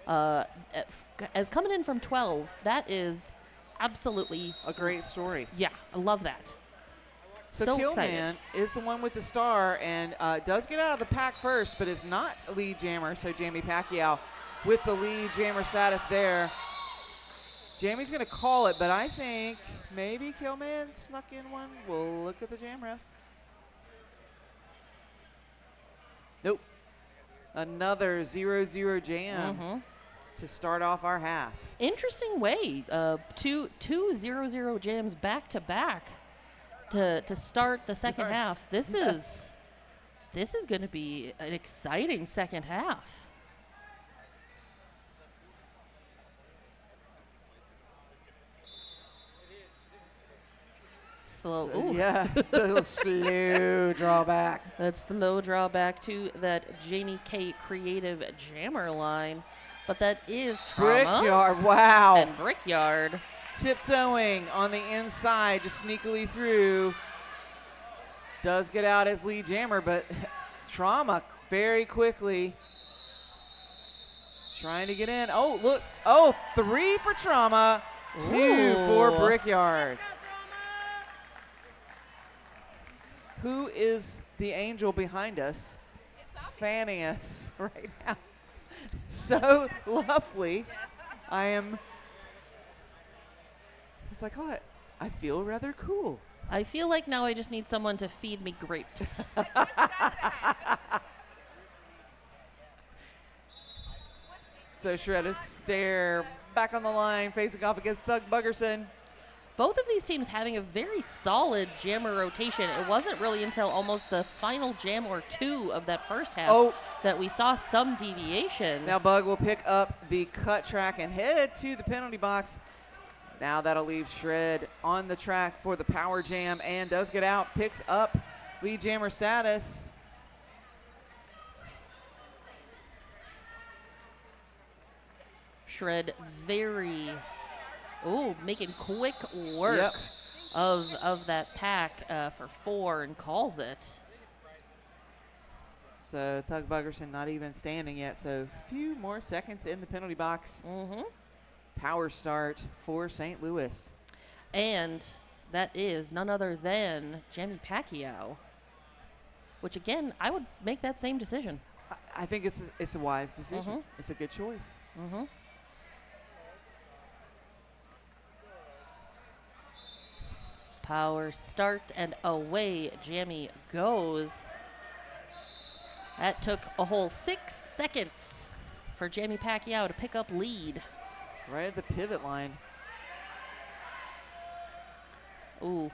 As coming in from 12, that is absolutely A great story. Yeah, I love that. So excited. Killman is the one with the star and does get out of the pack first, but is not a lead jammer. So Jamie Pacquiao with the lead jammer status there. Jamie's going to call it, but I think maybe Killman snuck in one. We'll look at the jam ref. Nope. Another 0-0 jam to start off our half. Interesting way. Two 0-0 jams back to back to start the second half. This is going to be an exciting second half. Slow. Ooh. Yeah, still slow drawback. That slow drawback to that Jamie K Creative Jammer line. But that is Trauma Brickyard, wow. and Brickyard. Tiptoeing on the inside, just sneakily through. Does get out as lead jammer, but Trauma very quickly trying to get in. Oh, look. Oh, 3 for Trauma, 2 for Ooh. Brickyard. Who is the angel behind us, fanning us right now? So lovely. I am. It's like, oh, I feel rather cool. I feel like now I just need someone to feed me grapes. So Shred, Astaire back on the line, facing off against Thug Buggerson. Both of these teams having a very solid jammer rotation. It wasn't really until almost the final jam or 2 of that first half that we saw some deviation. Now Bug will pick up the cut track and head to the penalty box. Now that'll leave Shred on the track for the power jam and does get out, picks up lead jammer status. Shred very, making quick work of that pack for 4 and calls it. So Thug Buggerson not even standing yet, so a few more seconds in the penalty box. Power start for St. Louis. And that is none other than Jamie Pacquiao, which again, I would make that same decision. I think it's a wise decision. It's a good choice. Power start and away Jamie goes. That took a whole 6 seconds for Jamie Pacquiao to pick up lead. Right at the pivot line. Ooh,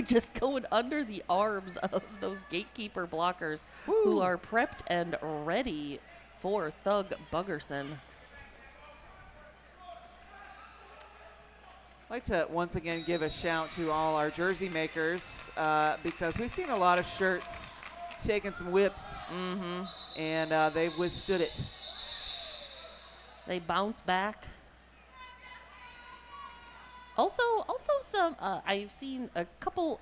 just going under the arms of those gatekeeper blockers who are prepped and ready for Thug Buggerson. I'd like to once again give a shout to all our jersey makers because we've seen a lot of shirts taking some whips and they've withstood it. They bounce back. Also some. I've seen a couple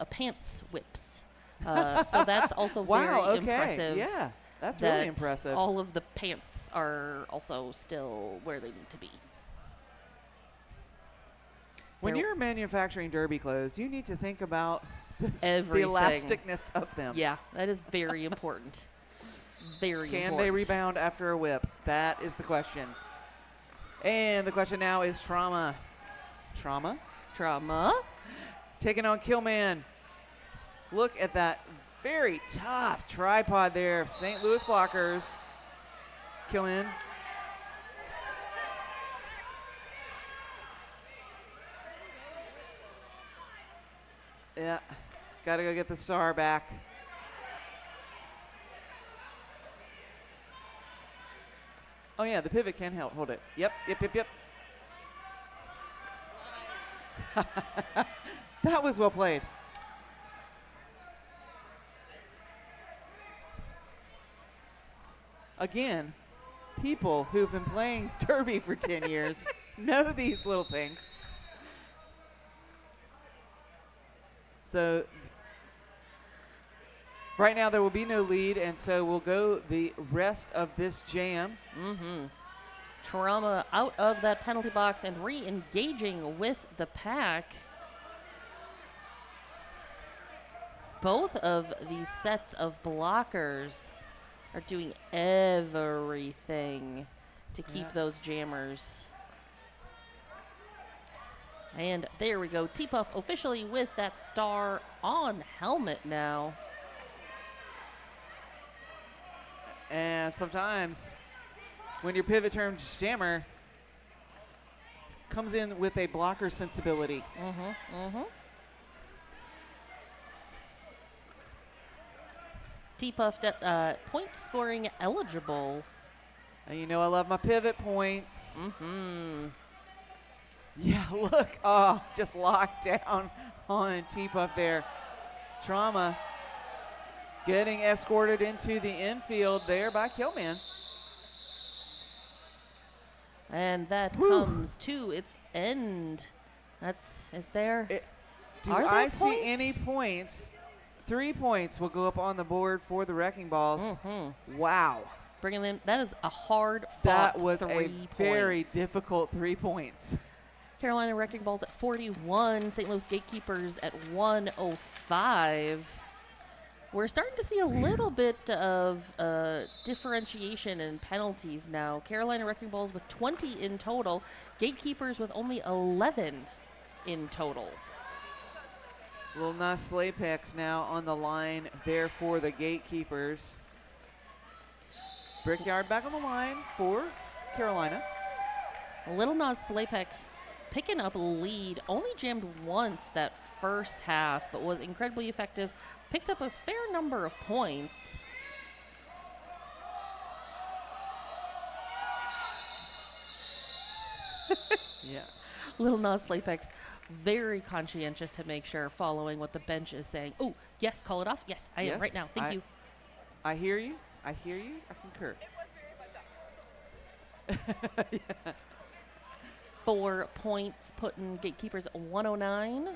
pants whips. So that's also Wow, very okay. impressive. Yeah, that's that really impressive. All of the pants are also still where they need to be. When They're- you're manufacturing derby clothes, you need to think about the Everything. elasticness of them. Yeah, that is very important. Very Can important. they rebound after a whip? That is the question. And the question now is trauma. Trauma? Trauma. Taking on Killman. Look at that very tough tripod there of St. Louis blockers. Killman. Yeah, got to go get the star back. Oh yeah, the pivot can help hold it. Yep. That was well played. Again, people who've been playing derby for 10 years know these little things. So right now there will be no lead, and so we'll go the rest of this jam. Trauma out of that penalty box and re-engaging with the pack. Both of these sets of blockers are doing everything to keep those jammers. And there we go. T-Puff officially with that star on helmet now. And sometimes when your pivot turns jammer comes in with a blocker sensibility. T-Puff point scoring eligible. And you know I love my pivot points. Yeah, look. Oh, just locked down on T-Puff there. Trauma getting escorted into the infield there by Killman. And that comes to its end. Is there? Do Are there I see points? any points? 3 points will go up on the board for the Wrecking Balls. Wow. Bringing them. That is a hard fought That was 3 a points. very difficult 3 points. Carolina Wrecking Balls at 41. St. Louis Gatekeepers at 105. We're starting to see a little bit of differentiation in penalties now. Carolina Wrecking Balls with 20 in total. Gatekeepers with only 11 in total. Little Nuss Lapex now on the line there for the Gatekeepers. Brickyard back on the line for Carolina. Little Nas Lapex picking up a lead. Only jammed once that first half, but was incredibly effective. Picked up a fair number of points. Yeah. Little Nas Lapex, very conscientious to make sure, following what the bench is saying. Oh, yes, call it off. Yes, I am right now. Thank you. I hear you. I hear you. I concur. Yeah. 4 points, putting Gatekeepers at 109.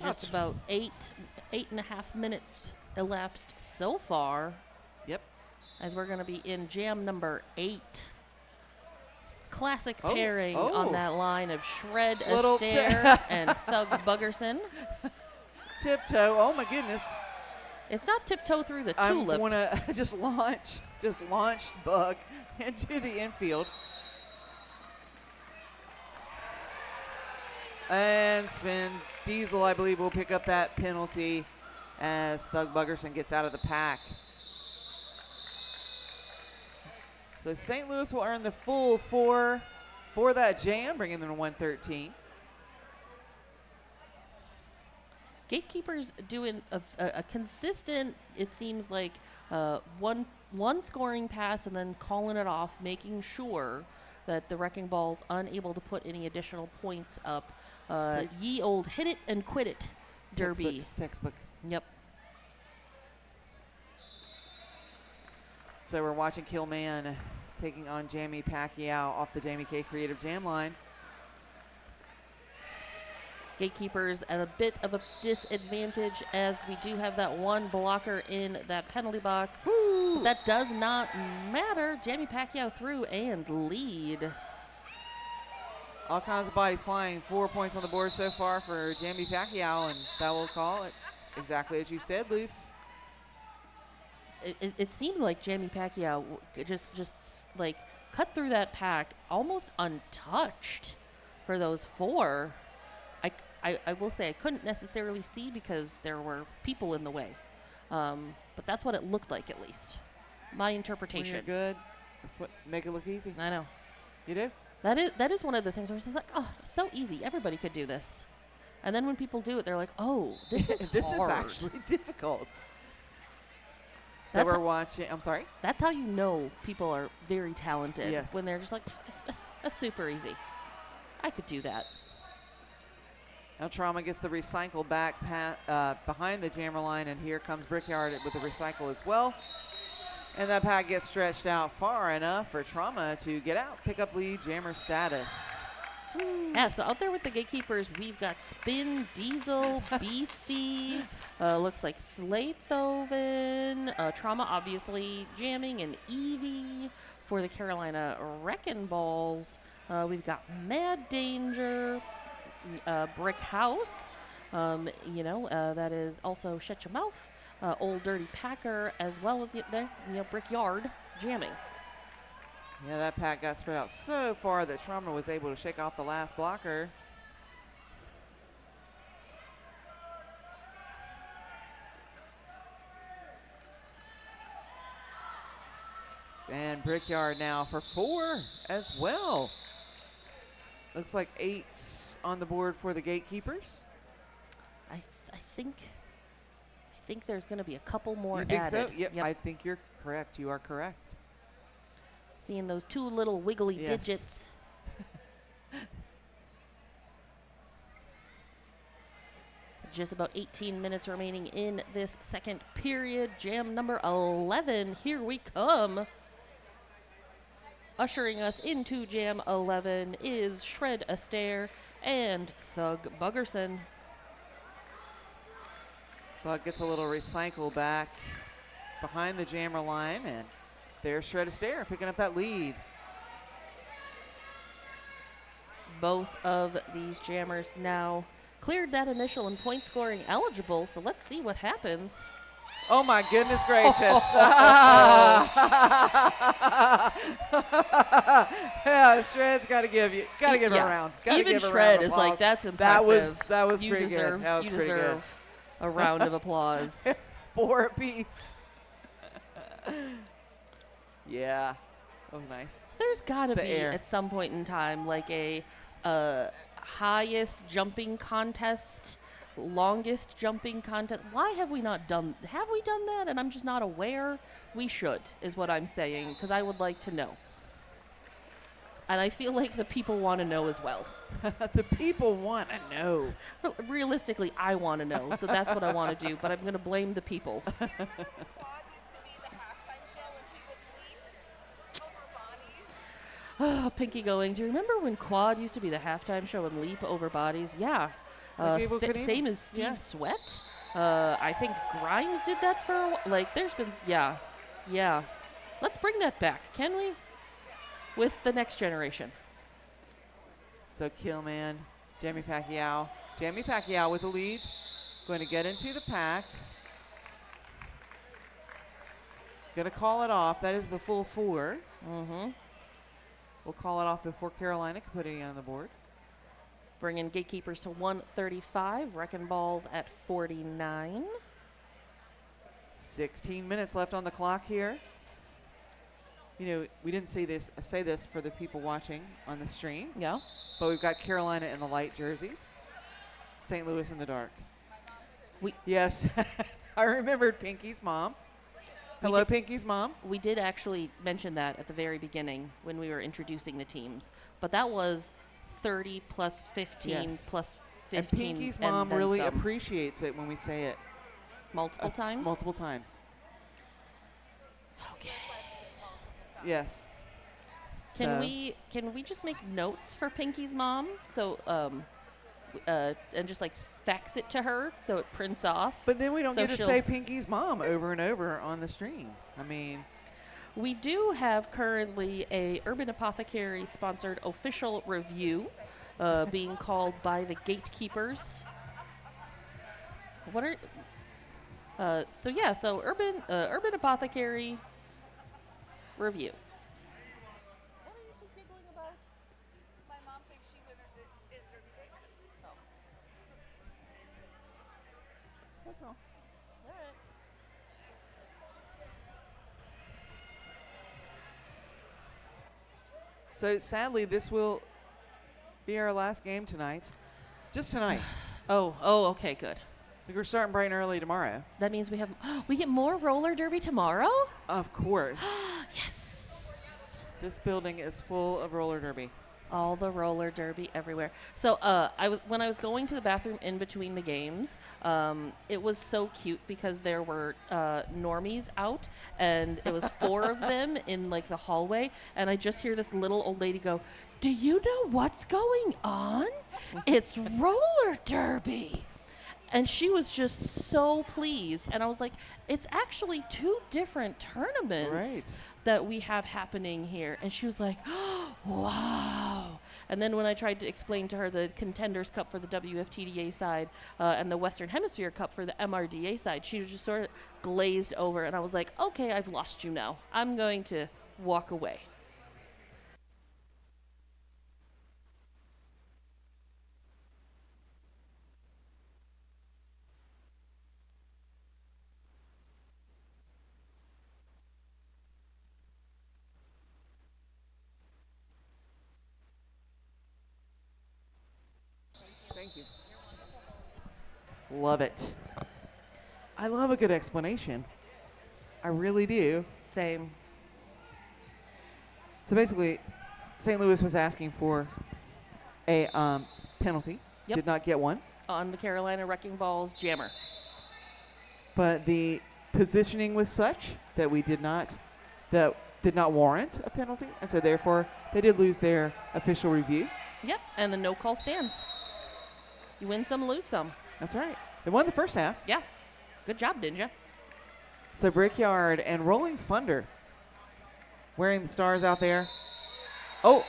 Just about 8.5 minutes elapsed so far. Yep. As we're going to be in jam number 8. Classic Oh, pairing oh. on that line of Shred Little Astaire and Thug Buggerson. Tiptoe. Oh my goodness. It's not tiptoe through the I'm tulips. going to just launch Bug into the infield. And Spin Diesel, I believe, will pick up that penalty as Thug Buggerson gets out of the pack. So St. Louis will earn the full 4 for that jam, bringing them to 113. Gatekeepers doing a consistent, it seems like, one scoring pass and then calling it off, making sure that the Wrecking Ball's unable to put any additional points up. Ye old hit it and quit it derby. Textbook. Yep. So we're watching Killman taking on Jamie Pacquiao off the Jamie K Creative Jam line. Gatekeepers at a bit of a disadvantage as we do have that one blocker in that penalty box. But that does not matter. Jamie Pacquiao through and lead. All kinds of bodies flying. 4 points on the board so far for Jamie Pacquiao, and that will call it exactly as you said, Luce. It seemed like Jamie Pacquiao just like cut through that pack almost untouched for those 4. I will say I couldn't necessarily see because there were people in the way. But that's what it looked like, at least. My interpretation. When you're good. That's what make it look easy. I know. You do? That is one of the things where it's just like, oh, it's so easy. Everybody could do this. And then when people do it, they're like, oh, this is this hard. is actually difficult. So That's we're watching. I'm sorry? That's how you know people are very talented. Yes. When they're just like, that's super easy. I could do that. Now Trauma gets the recycle back behind the jammer line, and here comes Brickyard with the recycle as well. And that pack gets stretched out far enough for Trauma to get out, pick up lead, jammer status. Yeah, so out there with the Gatekeepers, we've got Spin, Diesel, Beastie, looks like Slathoven, Trauma obviously jamming, and Evie for the Carolina Wrecking Balls. We've got Mad Danger, Brick House, that is also Shut Your Mouth, Old Dirty Packer, as well as Brickyard jamming. Yeah, that pack got spread out so far that Trauma was able to shake off the last blocker. And Brickyard now for 4 as well. Looks like 8 on the board for the Gatekeepers. I think there's going to be a couple more You think added. so? Yep, I think you're correct. You are correct. Seeing those 2 little wiggly Yes. digits. Just about 18 minutes remaining in this second period. Jam number 11. Here we come. Ushering us into Jam 11 is Shred Astaire and Thug Buggerson. Bug gets a little recycle back behind the jammer line, and there's Shred Astaire picking up that lead. Both of these jammers now cleared that initial and point scoring eligible, so let's see what happens. Oh my goodness gracious. Yeah, Shred's gotta give her a round. Even Shred is like, that's impressive. That was you pretty deserve, good. That was you pretty deserve a round of applause. 4 apiece. Yeah, that was nice. There's gotta The be air. at some point in time like a highest jumping contest, longest jumping contest. Why have we not done? Have we done that? And I'm just not aware. We should, is what I'm saying, because I would like to know. And I feel like the people want to know as well. The people want to know. Realistically, I want to know, so that's what I want to do. But I'm going to blame the people. Quad used to be the halftime show when he would leap over bodies. Pinky going, do you remember when Quad used to be the halftime show and leap over bodies? Yeah. Like people couldn't Same even- as Steve yeah. Sweat. I think Grimes did that for a while. Like, there's been, yeah. Let's bring that back, can we? With the next generation. So Killman, Jamie Pacquiao. Jamie Pacquiao with the lead. Going to get into the pack. Going to call it off. That is the full 4. Mm-hmm. We'll call it off before Carolina can put it on the board. Bringing Gatekeepers to 135. Wrecking Balls at 49. 16 minutes left on the clock here. You know, we didn't say this for the people watching on the stream, Yeah. but we've got Carolina in the light jerseys, St. Louis in the dark. Yes, I remembered Pinky's mom. Hello, Pinky's mom. We did actually mention that at the very beginning when we were introducing the teams. But that was 30 plus 15 Yes. plus And 15. Pinky's and mom then really some. appreciates it when we say it Multiple times? multiple times. Okay. Yes. Can we just make notes for Pinky's mom? So and just like fax it to her so it prints off. But then we don't So get to she'll- say Pinky's mom over and over on the stream. I mean, We do have currently a Urban Apothecary sponsored official review being called by the Gatekeepers. What are so Urban Apothecary review. What are you two giggling about? My mom thinks she's in Derby Day. that's all. So sadly, this will be our last game tonight. Just tonight. Oh, okay, good. We're starting bright and early tomorrow. That means we get more roller derby tomorrow? Of course. Yes. This building is full of roller derby. All the roller derby everywhere. So when I was going to the bathroom in between the games, it was so cute because there were normies out, and it was 4 of them in like the hallway, and I just hear this little old lady go, "Do you know what's going on? It's roller derby." And she was just so pleased. And I was like, it's actually 2 different tournaments Right. that we have happening here. And she was like, oh, wow. And then when I tried to explain to her the Contenders Cup for the WFTDA side and the Western Hemisphere Cup for the MRDA side, she was just sort of glazed over. And I was like, okay, I've lost you now. I'm going to walk away. Thank you. Love it. I love a good explanation. I really do. Same. So basically, St. Louis was asking for a penalty. Yep. Did not get one. On the Carolina Wrecking Balls jammer. But the positioning was such that that did not warrant a penalty, and so therefore they did lose their official review. Yep, and the no call stands. You win some, lose some. That's right. They won the first half. Yeah. Good job, Ninja. So Brickyard and Rolling Thunder wearing the stars out there. Oh,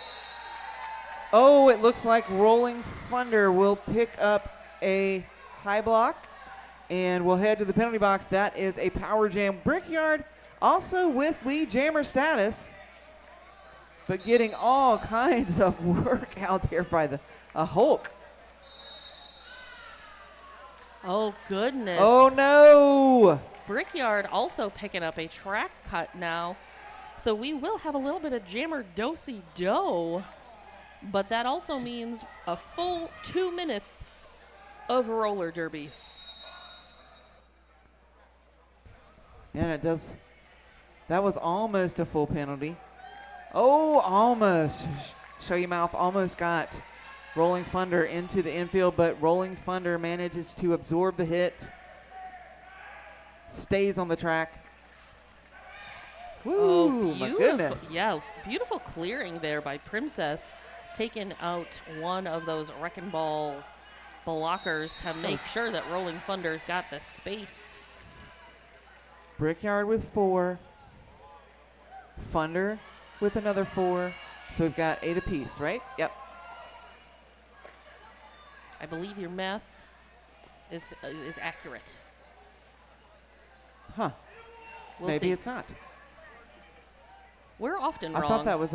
it looks like Rolling Thunder will pick up a high block and will head to the penalty box. That is a power jam. Brickyard also with lead jammer status, but getting all kinds of work out there by the Hulk. Oh, goodness. Oh, no. Brickyard also picking up a track cut now. So we will have a little bit of jammer do-si-do, but that also means a full 2 minutes of roller derby. Yeah, it does. That was almost a full penalty. Oh, almost. Show your mouth almost got Rolling Thunder into the infield, but Rolling Thunder manages to absorb the hit. Stays on the track. Woo, my goodness. Yeah, beautiful clearing there by Princess, taking out one of those wrecking ball blockers to make sure that Rolling Thunder's got the space. Brickyard with 4. Thunder with another 4. So we've got 8 apiece, right? Yep. I believe your math is accurate. Huh. We'll Maybe see. it's not. We're often I wrong. thought that was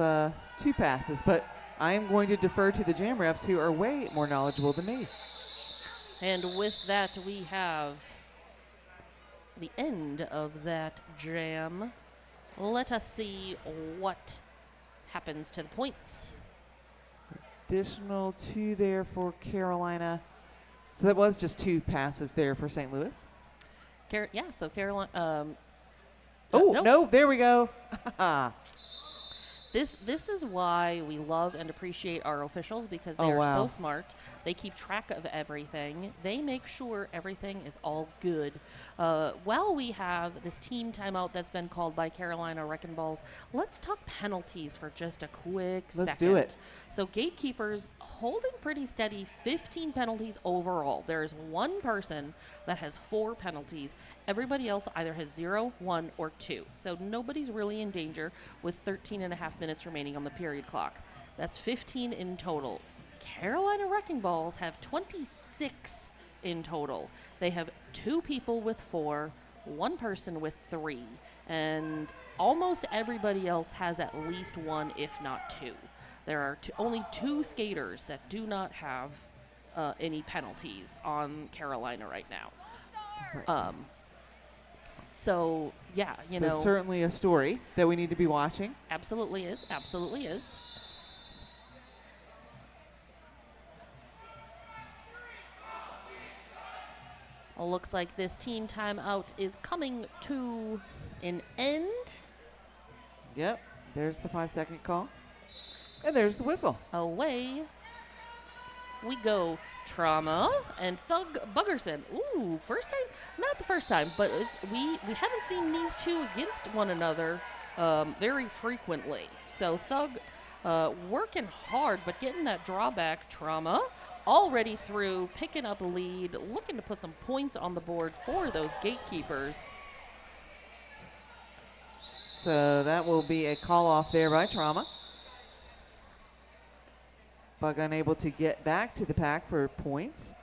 2 passes, but I am going to defer to the jam refs who are way more knowledgeable than me. And with that, we have the end of that jam. Let us see what happens to the points. Additional 2 there for Carolina. So that was just 2 passes there for St. Louis. So Carolina. Oh, nope. no, there we go. This is why we love and appreciate our officials, because they Oh, are wow. so smart. They keep track of everything. They make sure everything is all good. While we have this team timeout that's been called by Carolina Wrecking Balls, let's talk penalties for just a quick second. Let's do it. So Gatekeepers holding pretty steady, 15 penalties overall. There is one person that has 4 penalties. Everybody else either has 0, 1, or 2. So nobody's really in danger with 13 and a half minutes remaining on the period clock. That's 15 in total. Carolina Wrecking Balls have 26 in total. They have 2 people with 4, 1 person with 3, and almost everybody else has at least 1, if not 2. There are only 2 skaters that do not have any penalties on Carolina right now. So, yeah, you So know. certainly a story that we need to be watching. Absolutely is. Absolutely is. Looks like this team timeout is coming to an end. Yep, there's the 5-second call. And there's the whistle. Away we go. Trauma and Thug Buggerson. Ooh, first time? Not the first time, but we haven't seen these two against one another very frequently. So Thug working hard, but getting that drawback. Trauma already through, picking up a lead, looking to put some points on the board for those Gatekeepers. So that will be a call off there by Trauma. Bug unable to get back to the pack for points,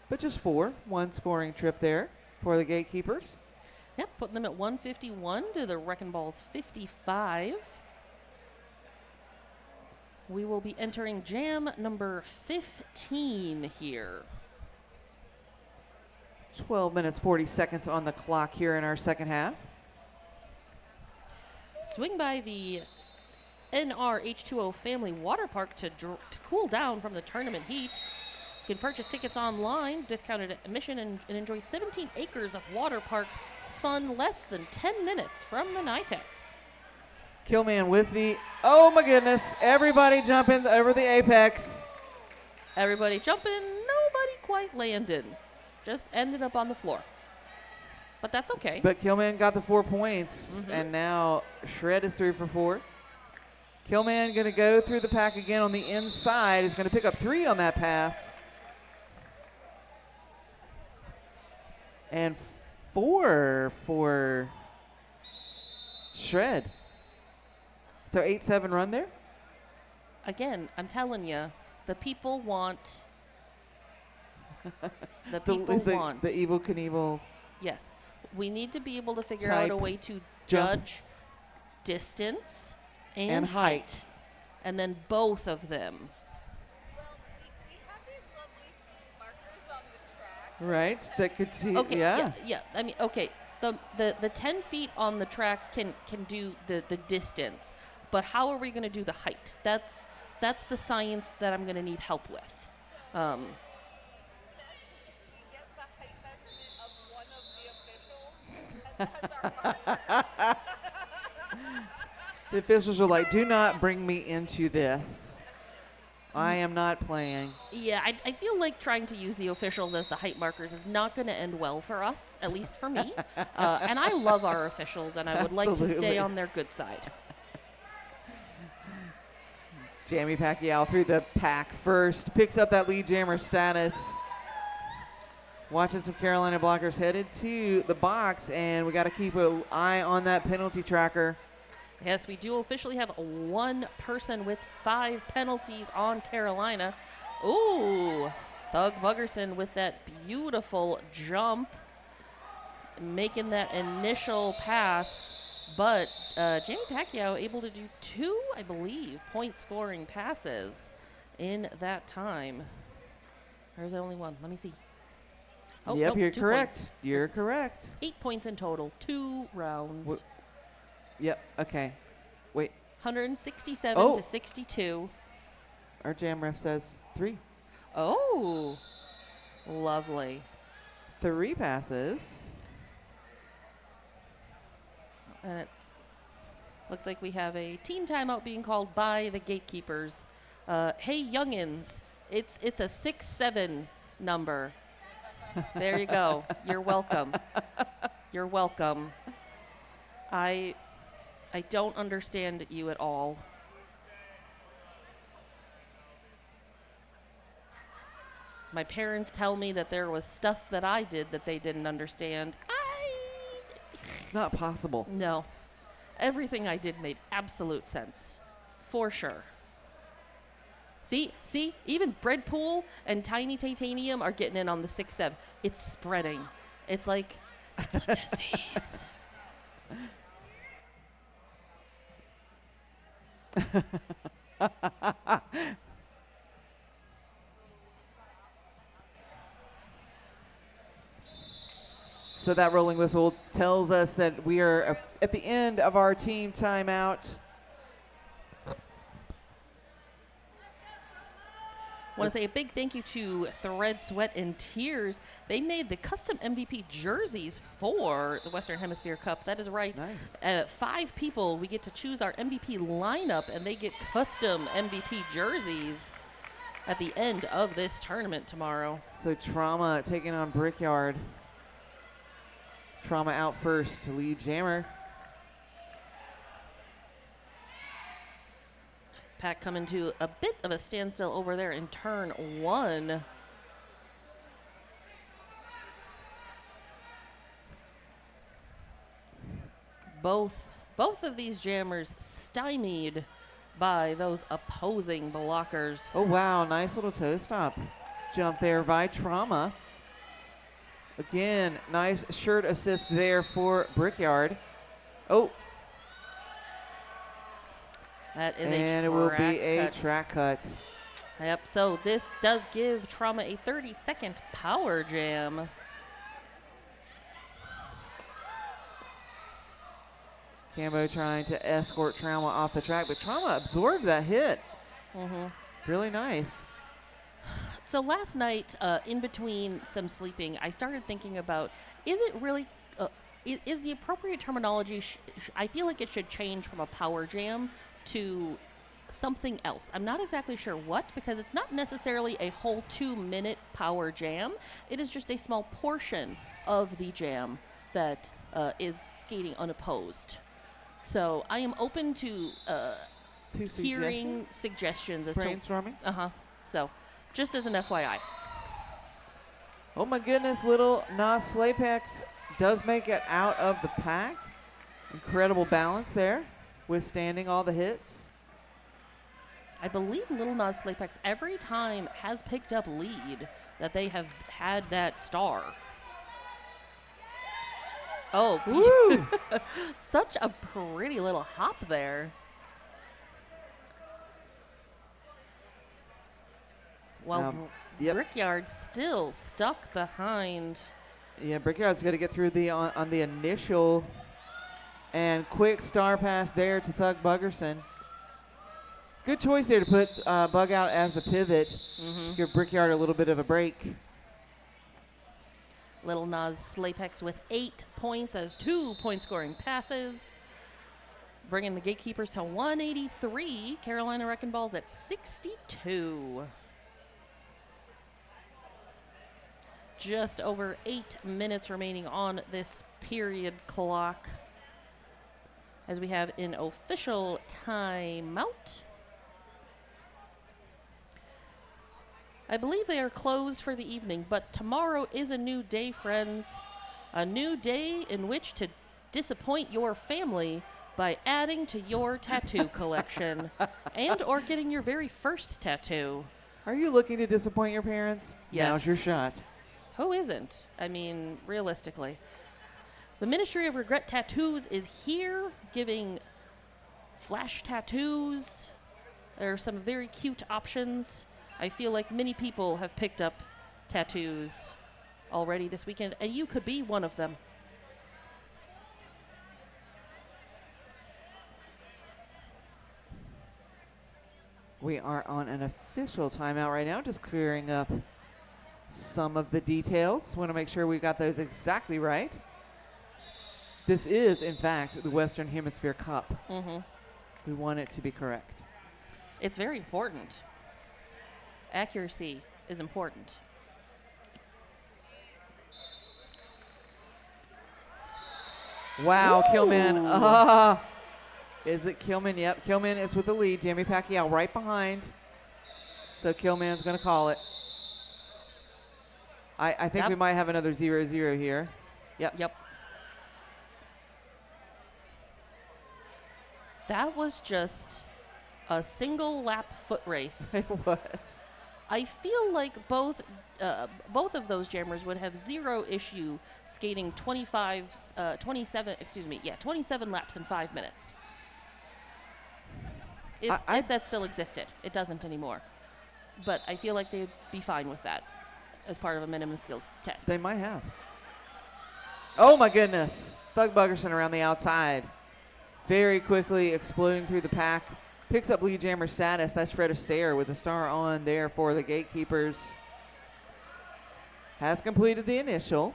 but just 4. 1 scoring trip there for the Gatekeepers. Yep, putting them at 151 to the Wrecking Balls 55. We will be entering jam number 15 here. 12 minutes, 40 seconds on the clock here in our second half. Swing by the NRH2O Family Water Park to cool down from the tournament heat. You can purchase tickets online, discounted admission, and enjoy 17 acres of water park fun less than 10 minutes from the NITEX. Killman with the, oh my goodness, everybody jumping over the apex. Everybody jumping, nobody quite landed. Just ended up on the floor. But that's okay. But Killman got the 4 points, and now Shred is 3 for 4. Killman going to go through the pack again on the inside. He's going to pick up 3 on that pass. And 4 for Shred. So 8-7 run there. Again, I'm telling you, the people want. The people want. The Evel Knievel. Yes. We need to be able to figure out a Type way to jump. judge distance and And height. height. And then both of them. Well, we have these lovely markers on the track. Right, that could see, Okay, yeah. yeah. I mean, okay. The 10 feet on the track can do the distance, but how are we going to do the height? That's the science that I'm going to need help with. Since we get the height measurement of one of the officials as our marker. The officials are like, do not bring me into this. I am not playing. Yeah, I feel like trying to use the officials as the height markers is not going to end well for us, at least for me. And I love our officials, and I would like to Absolutely. stay on their good side. Jamie Pacquiao through the pack first. Picks up that lead jammer status. Watching some Carolina blockers headed to the box, and we got to keep an eye on that penalty tracker. Yes, we do officially have one person with 5 penalties on Carolina. Ooh, Thug Buggerson with that beautiful jump, making that initial pass. But Jamie Pacquiao able to do 2, I believe, point-scoring passes in that time. Or is there only 1? Let me see. Oh, Yep, nope, you're 2 correct. points. You're correct. 8 points in total, 2 rounds. Yep, okay. Wait, 167 Oh. to 62. our jam ref says 3. Oh, lovely. 3 passes. And Looks like we have a team timeout being called by the Gatekeepers. Hey, youngins, it's a 6-7 number. There you go. You're welcome. You're welcome. I don't understand you at all. My parents tell me that there was stuff that I did that they didn't understand. Not possible. No. Everything I did made absolute sense. For sure. See, even Breadpool and Tiny Titanium are getting in on the 6-7. It's spreading. It's like, it's a disease. So that rolling whistle tells us that we are at the end of our team timeout. I want to say a big thank you to Thread, Sweat, and Tears. They made the custom MVP jerseys for the Western Hemisphere Cup. That is right. Nice. 5 people, we get to choose our MVP lineup, and they get custom MVP jerseys at the end of this tournament tomorrow. So Trauma taking on Brickyard. Trauma out first, lead jammer. Pack coming to a bit of a standstill over there in turn 1. Both of these jammers stymied by those opposing blockers. Oh, wow. Nice little toe stop jump there by Trauma. Again, nice shirt assist there for Brickyard. Oh. That is and a it will be track a cut. track cut. Yep, so this does give Trauma a 30-second power jam. Cambo trying to escort Trauma off the track, but Trauma absorbed that hit. Really nice. So last night, in between some sleeping, I started thinking about, is it really, is the appropriate terminology, I feel like it should change from a power jam to something else. I'm not exactly sure what, because it's not necessarily a whole 2-minute power jam. It is just a small portion of the jam that is skating unopposed. So I am open to hearing suggestions as Brainstorming. to So just as an FYI. Oh my goodness, little Nas Slapex does make it out of the pack. Incredible balance there, withstanding all the hits. I believe Little Nas Slapex every time has picked up lead that they have had that star. Oh, Woo! such a pretty little hop there. Well, Brickyard still stuck behind. Yeah, Brickyard's got to get through the on the initial and quick star pass there to Thug Buggerson. Good choice there to put Bug out as the pivot. Give Brickyard a little bit of a break. Little Nas Slapex with 8 points as 2 point-scoring passes. Bringing the Gatekeepers to 183. Carolina Wrecking Balls at 62. Just over 8 minutes remaining on this period clock as we have an official timeout. I believe they are closed for the evening, but tomorrow is a new day, friends. A new day in which to disappoint your family by adding to your tattoo collection and or getting your very first tattoo. Are you looking to disappoint your parents? Yes. Now's your shot. Who isn't? I mean, realistically. The Ministry of Regret Tattoos is here giving flash tattoos. There are some very cute options. I feel like many people have picked up tattoos already this weekend, and you could be one of them. We are on an official timeout right now, just clearing up some of the details. Want to make sure we got those exactly right. This is, in fact, the Western Hemisphere Cup. Mm-hmm. We want it to be correct. It's very important. Accuracy is important. Wow, Ooh. Kilman. Is it Kilman? Yep, Kilman is with the lead. Jamie Pacquiao right behind. So Kilman's going to call it. I think Yep. we might have another 0-0 here. Yep. Yep. That was just a single lap foot race. It was. I feel like both of those jammers would have zero issue skating 27 laps in 5 minutes. If that still existed. It doesn't anymore. But I feel like they'd be fine with that as part of a minimum skills test. They might have. Oh, my goodness. Thug Buggerson around the outside. Very quickly exploding through the pack. Picks up lead jammer status. That's Fred Astaire with a star on there for the Gatekeepers. Has completed the initial.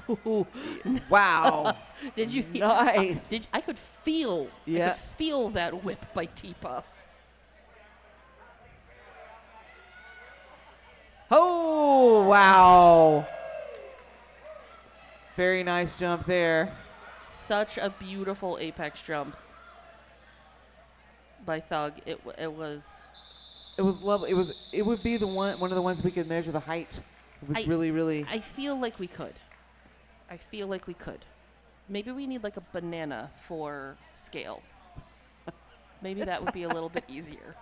Ooh. Wow. Did you? Nice. I could feel. Yeah. I could feel that whip by T-Puff. Oh, wow. Very nice jump there. Such a beautiful apex jump by Thug. It was. It was lovely. It would be one of the ones we could measure the height. It was really. I feel like we could. Maybe we need like a banana for scale. Maybe that would be a little bit easier.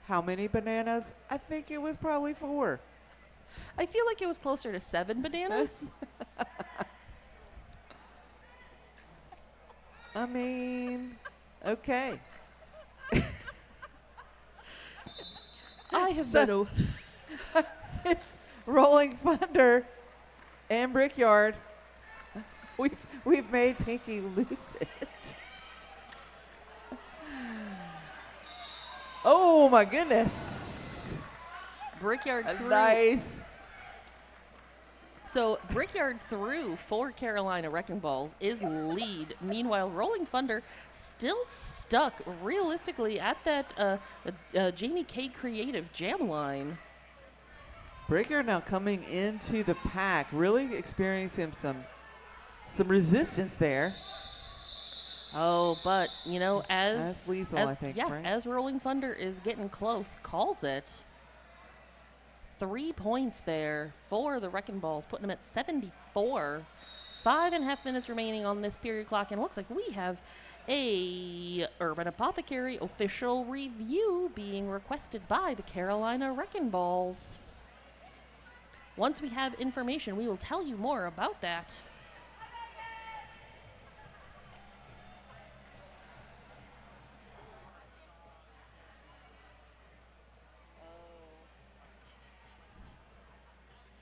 How many bananas? I think it was probably 4. I feel like it was closer to 7 bananas. I mean, okay. I have been It's Rolling Thunder and Brickyard. We've made Pinky lose it. Oh my goodness. Brickyard through. Nice. So Brickyard through for Carolina Wrecking Balls is lead. Meanwhile, Rolling Thunder still stuck realistically at that Jamie K Creative jam line. Brickyard now coming into the pack, really experiencing some resistance there. Oh, but you know, That's lethal, I think. yeah, right? as Rolling Thunder is getting close, calls it. 3 points there for the Wrecking Balls, putting them at 74. 5.5 minutes remaining on this period clock, and it looks like we have a Urban Apothecary official review being requested by the Carolina Wrecking Balls. Once we have information, we will tell you more about that.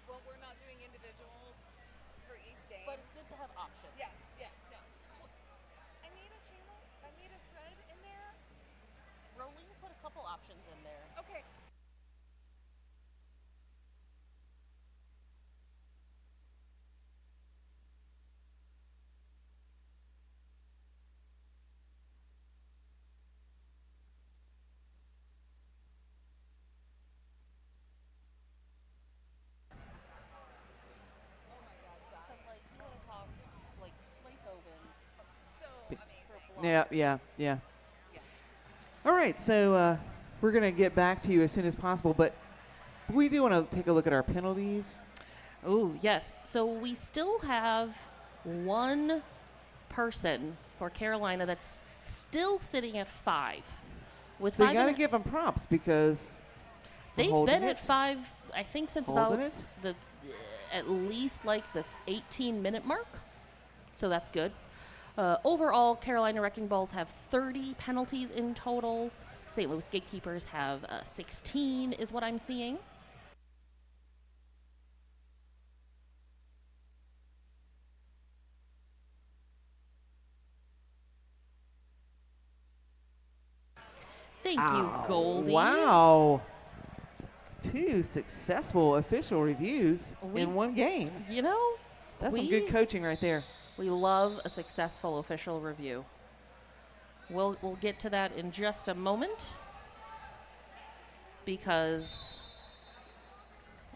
Well, we're not doing individuals for each game. But it's good to have options. Yes, no. Well, I made a channel. I made a thread in there. Rolling put a couple options in there. Okay. So amazing. Yeah. All right, so we're going to get back to you as soon as possible, but we do want to take a look at our penalties. Oh, yes. So we still have one person for Carolina that's still sitting at 5. With So you 5 got to and give them props because they've holding been at it. 5, I think, since Holding about it. the at least like the 18-minute mark. So that's good. Overall, Carolina Wrecking Balls have 30 penalties in total. St. Louis Gatekeepers have 16 is what I'm seeing. Thank you, Goldie. Wow. 2 successful official reviews We- in one game. You know, That's some good coaching right there. We love a successful official review. We'll get to that in just a moment because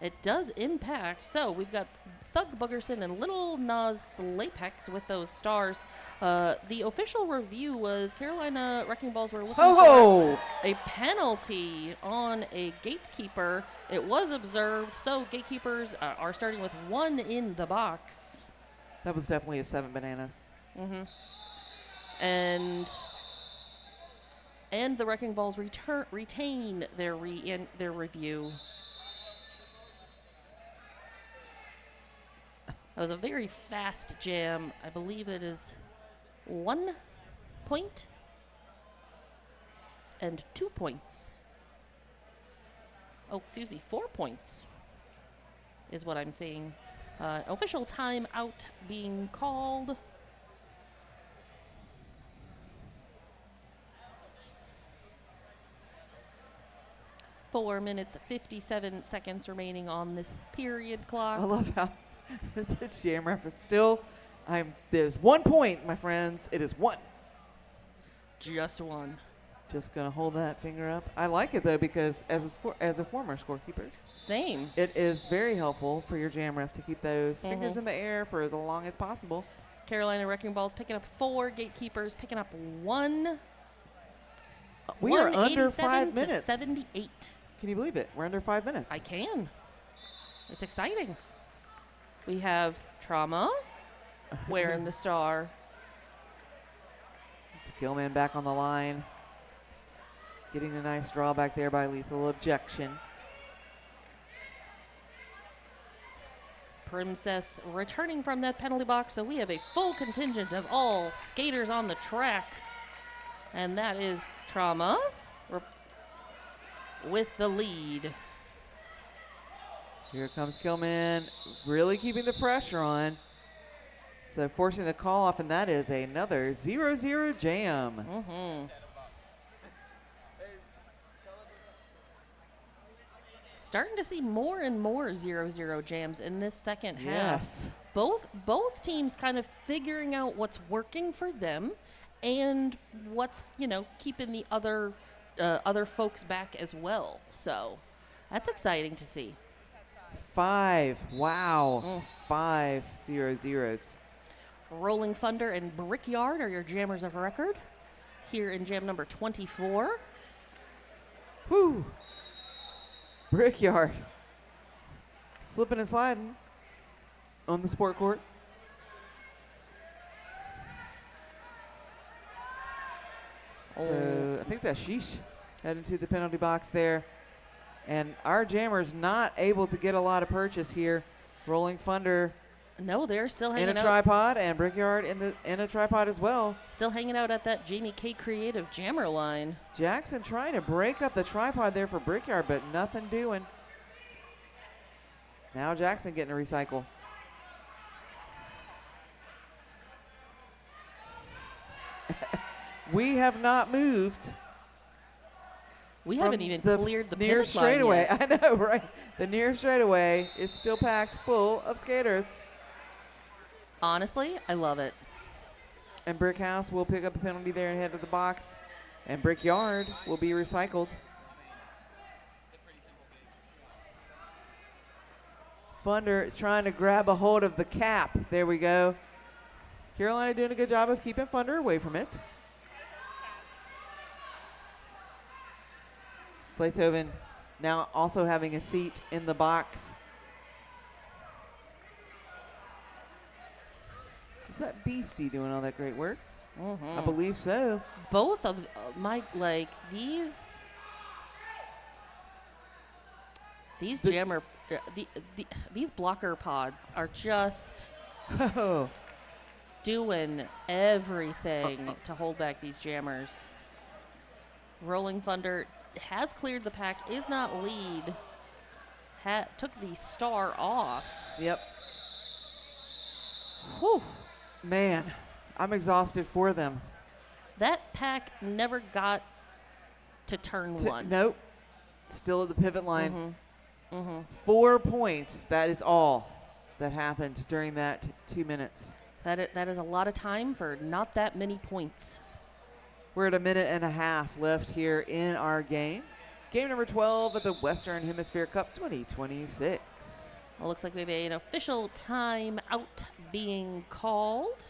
it does impact. So we've got Thug Boogerson and Little Nas Lapex with those stars. The official review was Carolina Wrecking Balls were looking for a penalty on a Gatekeeper. It was observed, so Gatekeepers are starting with 1 in the box. That was definitely a 7 bananas. Mm-hmm. And the Wrecking Balls retain their review. That was a very fast jam. I believe it is 1 point and 2 points. Oh, excuse me, 4 points is what I'm seeing. Official timeout being called. Four minutes, 57 seconds remaining on this period clock. I love how the jam ref is still. There's 1 point, my friends. It is 1. Just 1. Just gonna hold that finger up. I like it though because as a former scorekeeper, same. It is very helpful for your jam ref to keep those fingers in the air for as long as possible. Carolina Wrecking Balls picking up 4, Gatekeepers picking up 1. We are under 5 to minutes. 78. Can you believe it? We're under 5 minutes. I can. It's exciting. We have Trauma wearing the star. It's Gilman back on the line. Getting a nice draw back there by Lethal Objection. Princess returning from that penalty box, so we have a full contingent of all skaters on the track. And that is Trauma with the lead. Here comes Gilman, really keeping the pressure on. So forcing the call off, and that is another 0-0 jam. Mm-hmm. Starting to see more and more 0-0 jams in this second half. Yes. Both teams kind of figuring out what's working for them and what's, keeping the other folks back as well. So that's exciting to see. 5. Wow. 5 0-0s. Rolling Thunder and Brickyard are your jammers of record here in jam number 24. Whoo. Brickyard. Slipping and sliding on the sport court. So I think that's Sheesh heading to the penalty box there. And our jammer's not able to get a lot of purchase here. Rolling Thunder No, they're still hanging in a out. tripod, and Brickyard in a tripod as well. Still hanging out at that Jamie K Creative jammer line. Jackson trying to break up the tripod there for Brickyard, but nothing doing. Now Jackson getting a recycle. We have not moved. We from haven't even cleared the near pivot line straightaway. yet. I know, right? The near straightaway is still packed full of skaters. Honestly, I love it. And Brickhouse will pick up a penalty there and head to the box. And Brickyard will be recycled. Thunder is trying to grab a hold of the cap. There we go. Carolina doing a good job of keeping Thunder away from it. Slaytoven now also having a seat in the box. Is that Beastie doing all that great work? I believe so. Both of these jammer, these blocker pods are just Oh, doing everything to hold back these jammers. Rolling Thunder has cleared the pack, is not lead, took the star off. yep. Whew. Man, I'm exhausted for them. That pack never got to turn one. Nope. Still at the pivot line. 4 points. That is all that happened during that 2 minutes. That is a lot of time for not that many points. We're at a minute and a half left here in our game. Game number 12 of the Western Hemisphere Cup 2026. Well, looks like we have an official timeout being called.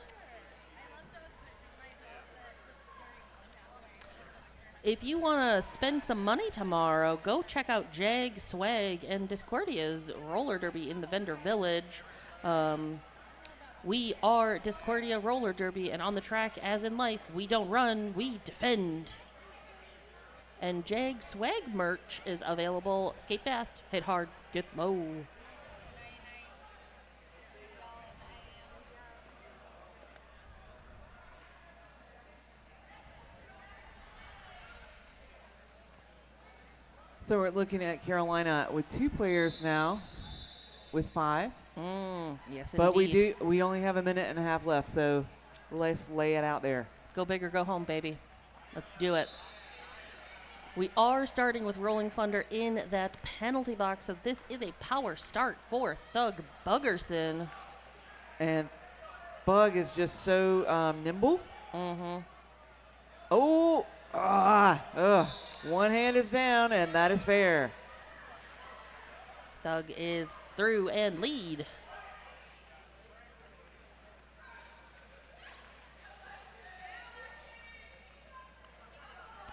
If you want to spend some money tomorrow, go check out Jag, Swag, and Discordia's roller derby in the vendor village. We are Discordia Roller Derby, and on the track, as in life, we don't run, we defend. And Jag Swag merch is available. Skate fast, hit hard, get low. So we're looking at Carolina with 2 players now, with 5. Yes, But indeed. we only have a minute and a half left, so let's lay it out there. Go big or go home, baby. Let's do it. We are starting with Rolling Thunder in that penalty box, so this is a power start for Thug Buggerson. And Bug is just so nimble. Oh, one hand is down, and that is fair. Thug is through and lead.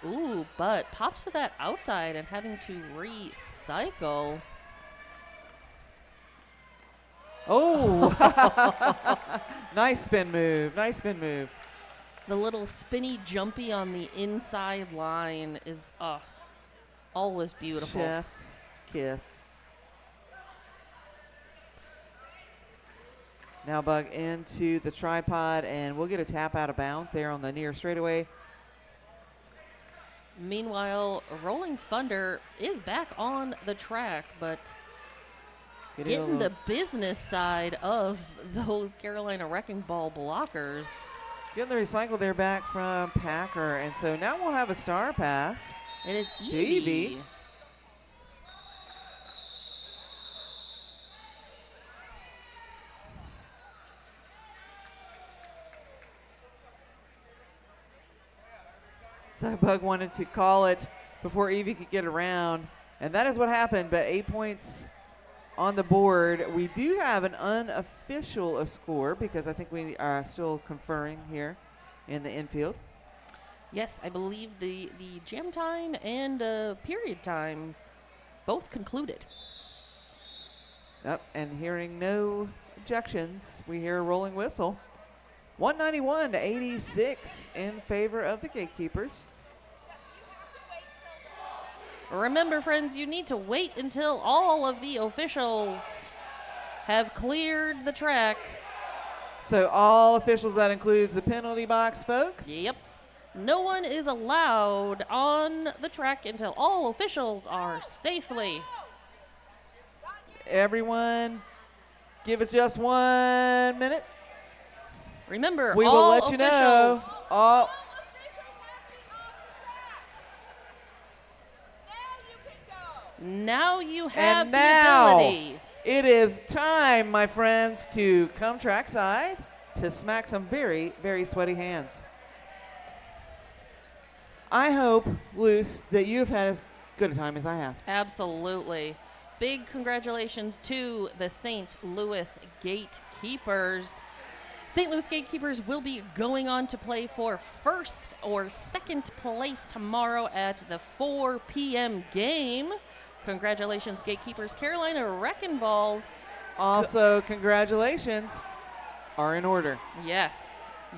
Ooh, but pops to that outside and having to recycle. Oh, nice spin move. Nice spin move. The little spinny jumpy on the inside line is always beautiful. Chef's kiss. Now Bug into the tripod, and we'll get a tap out of bounds there on the near straightaway. Meanwhile, Rolling Thunder is back on the track, but getting the business side of those Carolina Wrecking Ball blockers. Getting the recycle there back from Packer, and so now we'll have a star pass. It is To Evie. Evie. So Bug wanted to call it before Evie could get around, and that is what happened, but 8 points on the board. We do have an unofficial score because I think we are still conferring here in the infield. Yes, I believe the jam time and period time both concluded. Yep, and hearing no objections, we hear a rolling whistle. 191 to 86 in favor of the Gatekeepers. Remember, friends, you need to wait until all of the officials have cleared the track. So all officials, that includes the penalty box folks? Yep. No one is allowed on the track until all officials are safely. Everyone, give us just 1 minute. Remember, We will all let you know. officials All now you have And the now ability. it is time, my friends, to come trackside to smack some very, very sweaty hands. I hope, Luce, that you've had as good a time as I have. Absolutely. Big congratulations to the St. Louis Gatekeepers. St. Louis Gatekeepers will be going on to play for first or second place tomorrow at the 4 p.m. game. Congratulations, Gatekeepers. Carolina Wrecking Balls. Also, congratulations are in order. Yes.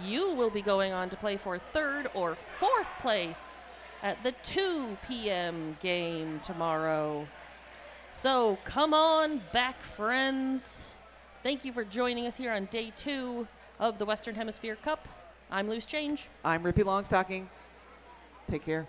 You will be going on to play for third or fourth place at the 2 p.m. game tomorrow. So come on back, friends. Thank you for joining us here on day 2 of the Western Hemisphere Cup. I'm Loose Change. I'm Rippy Longstocking. Take care.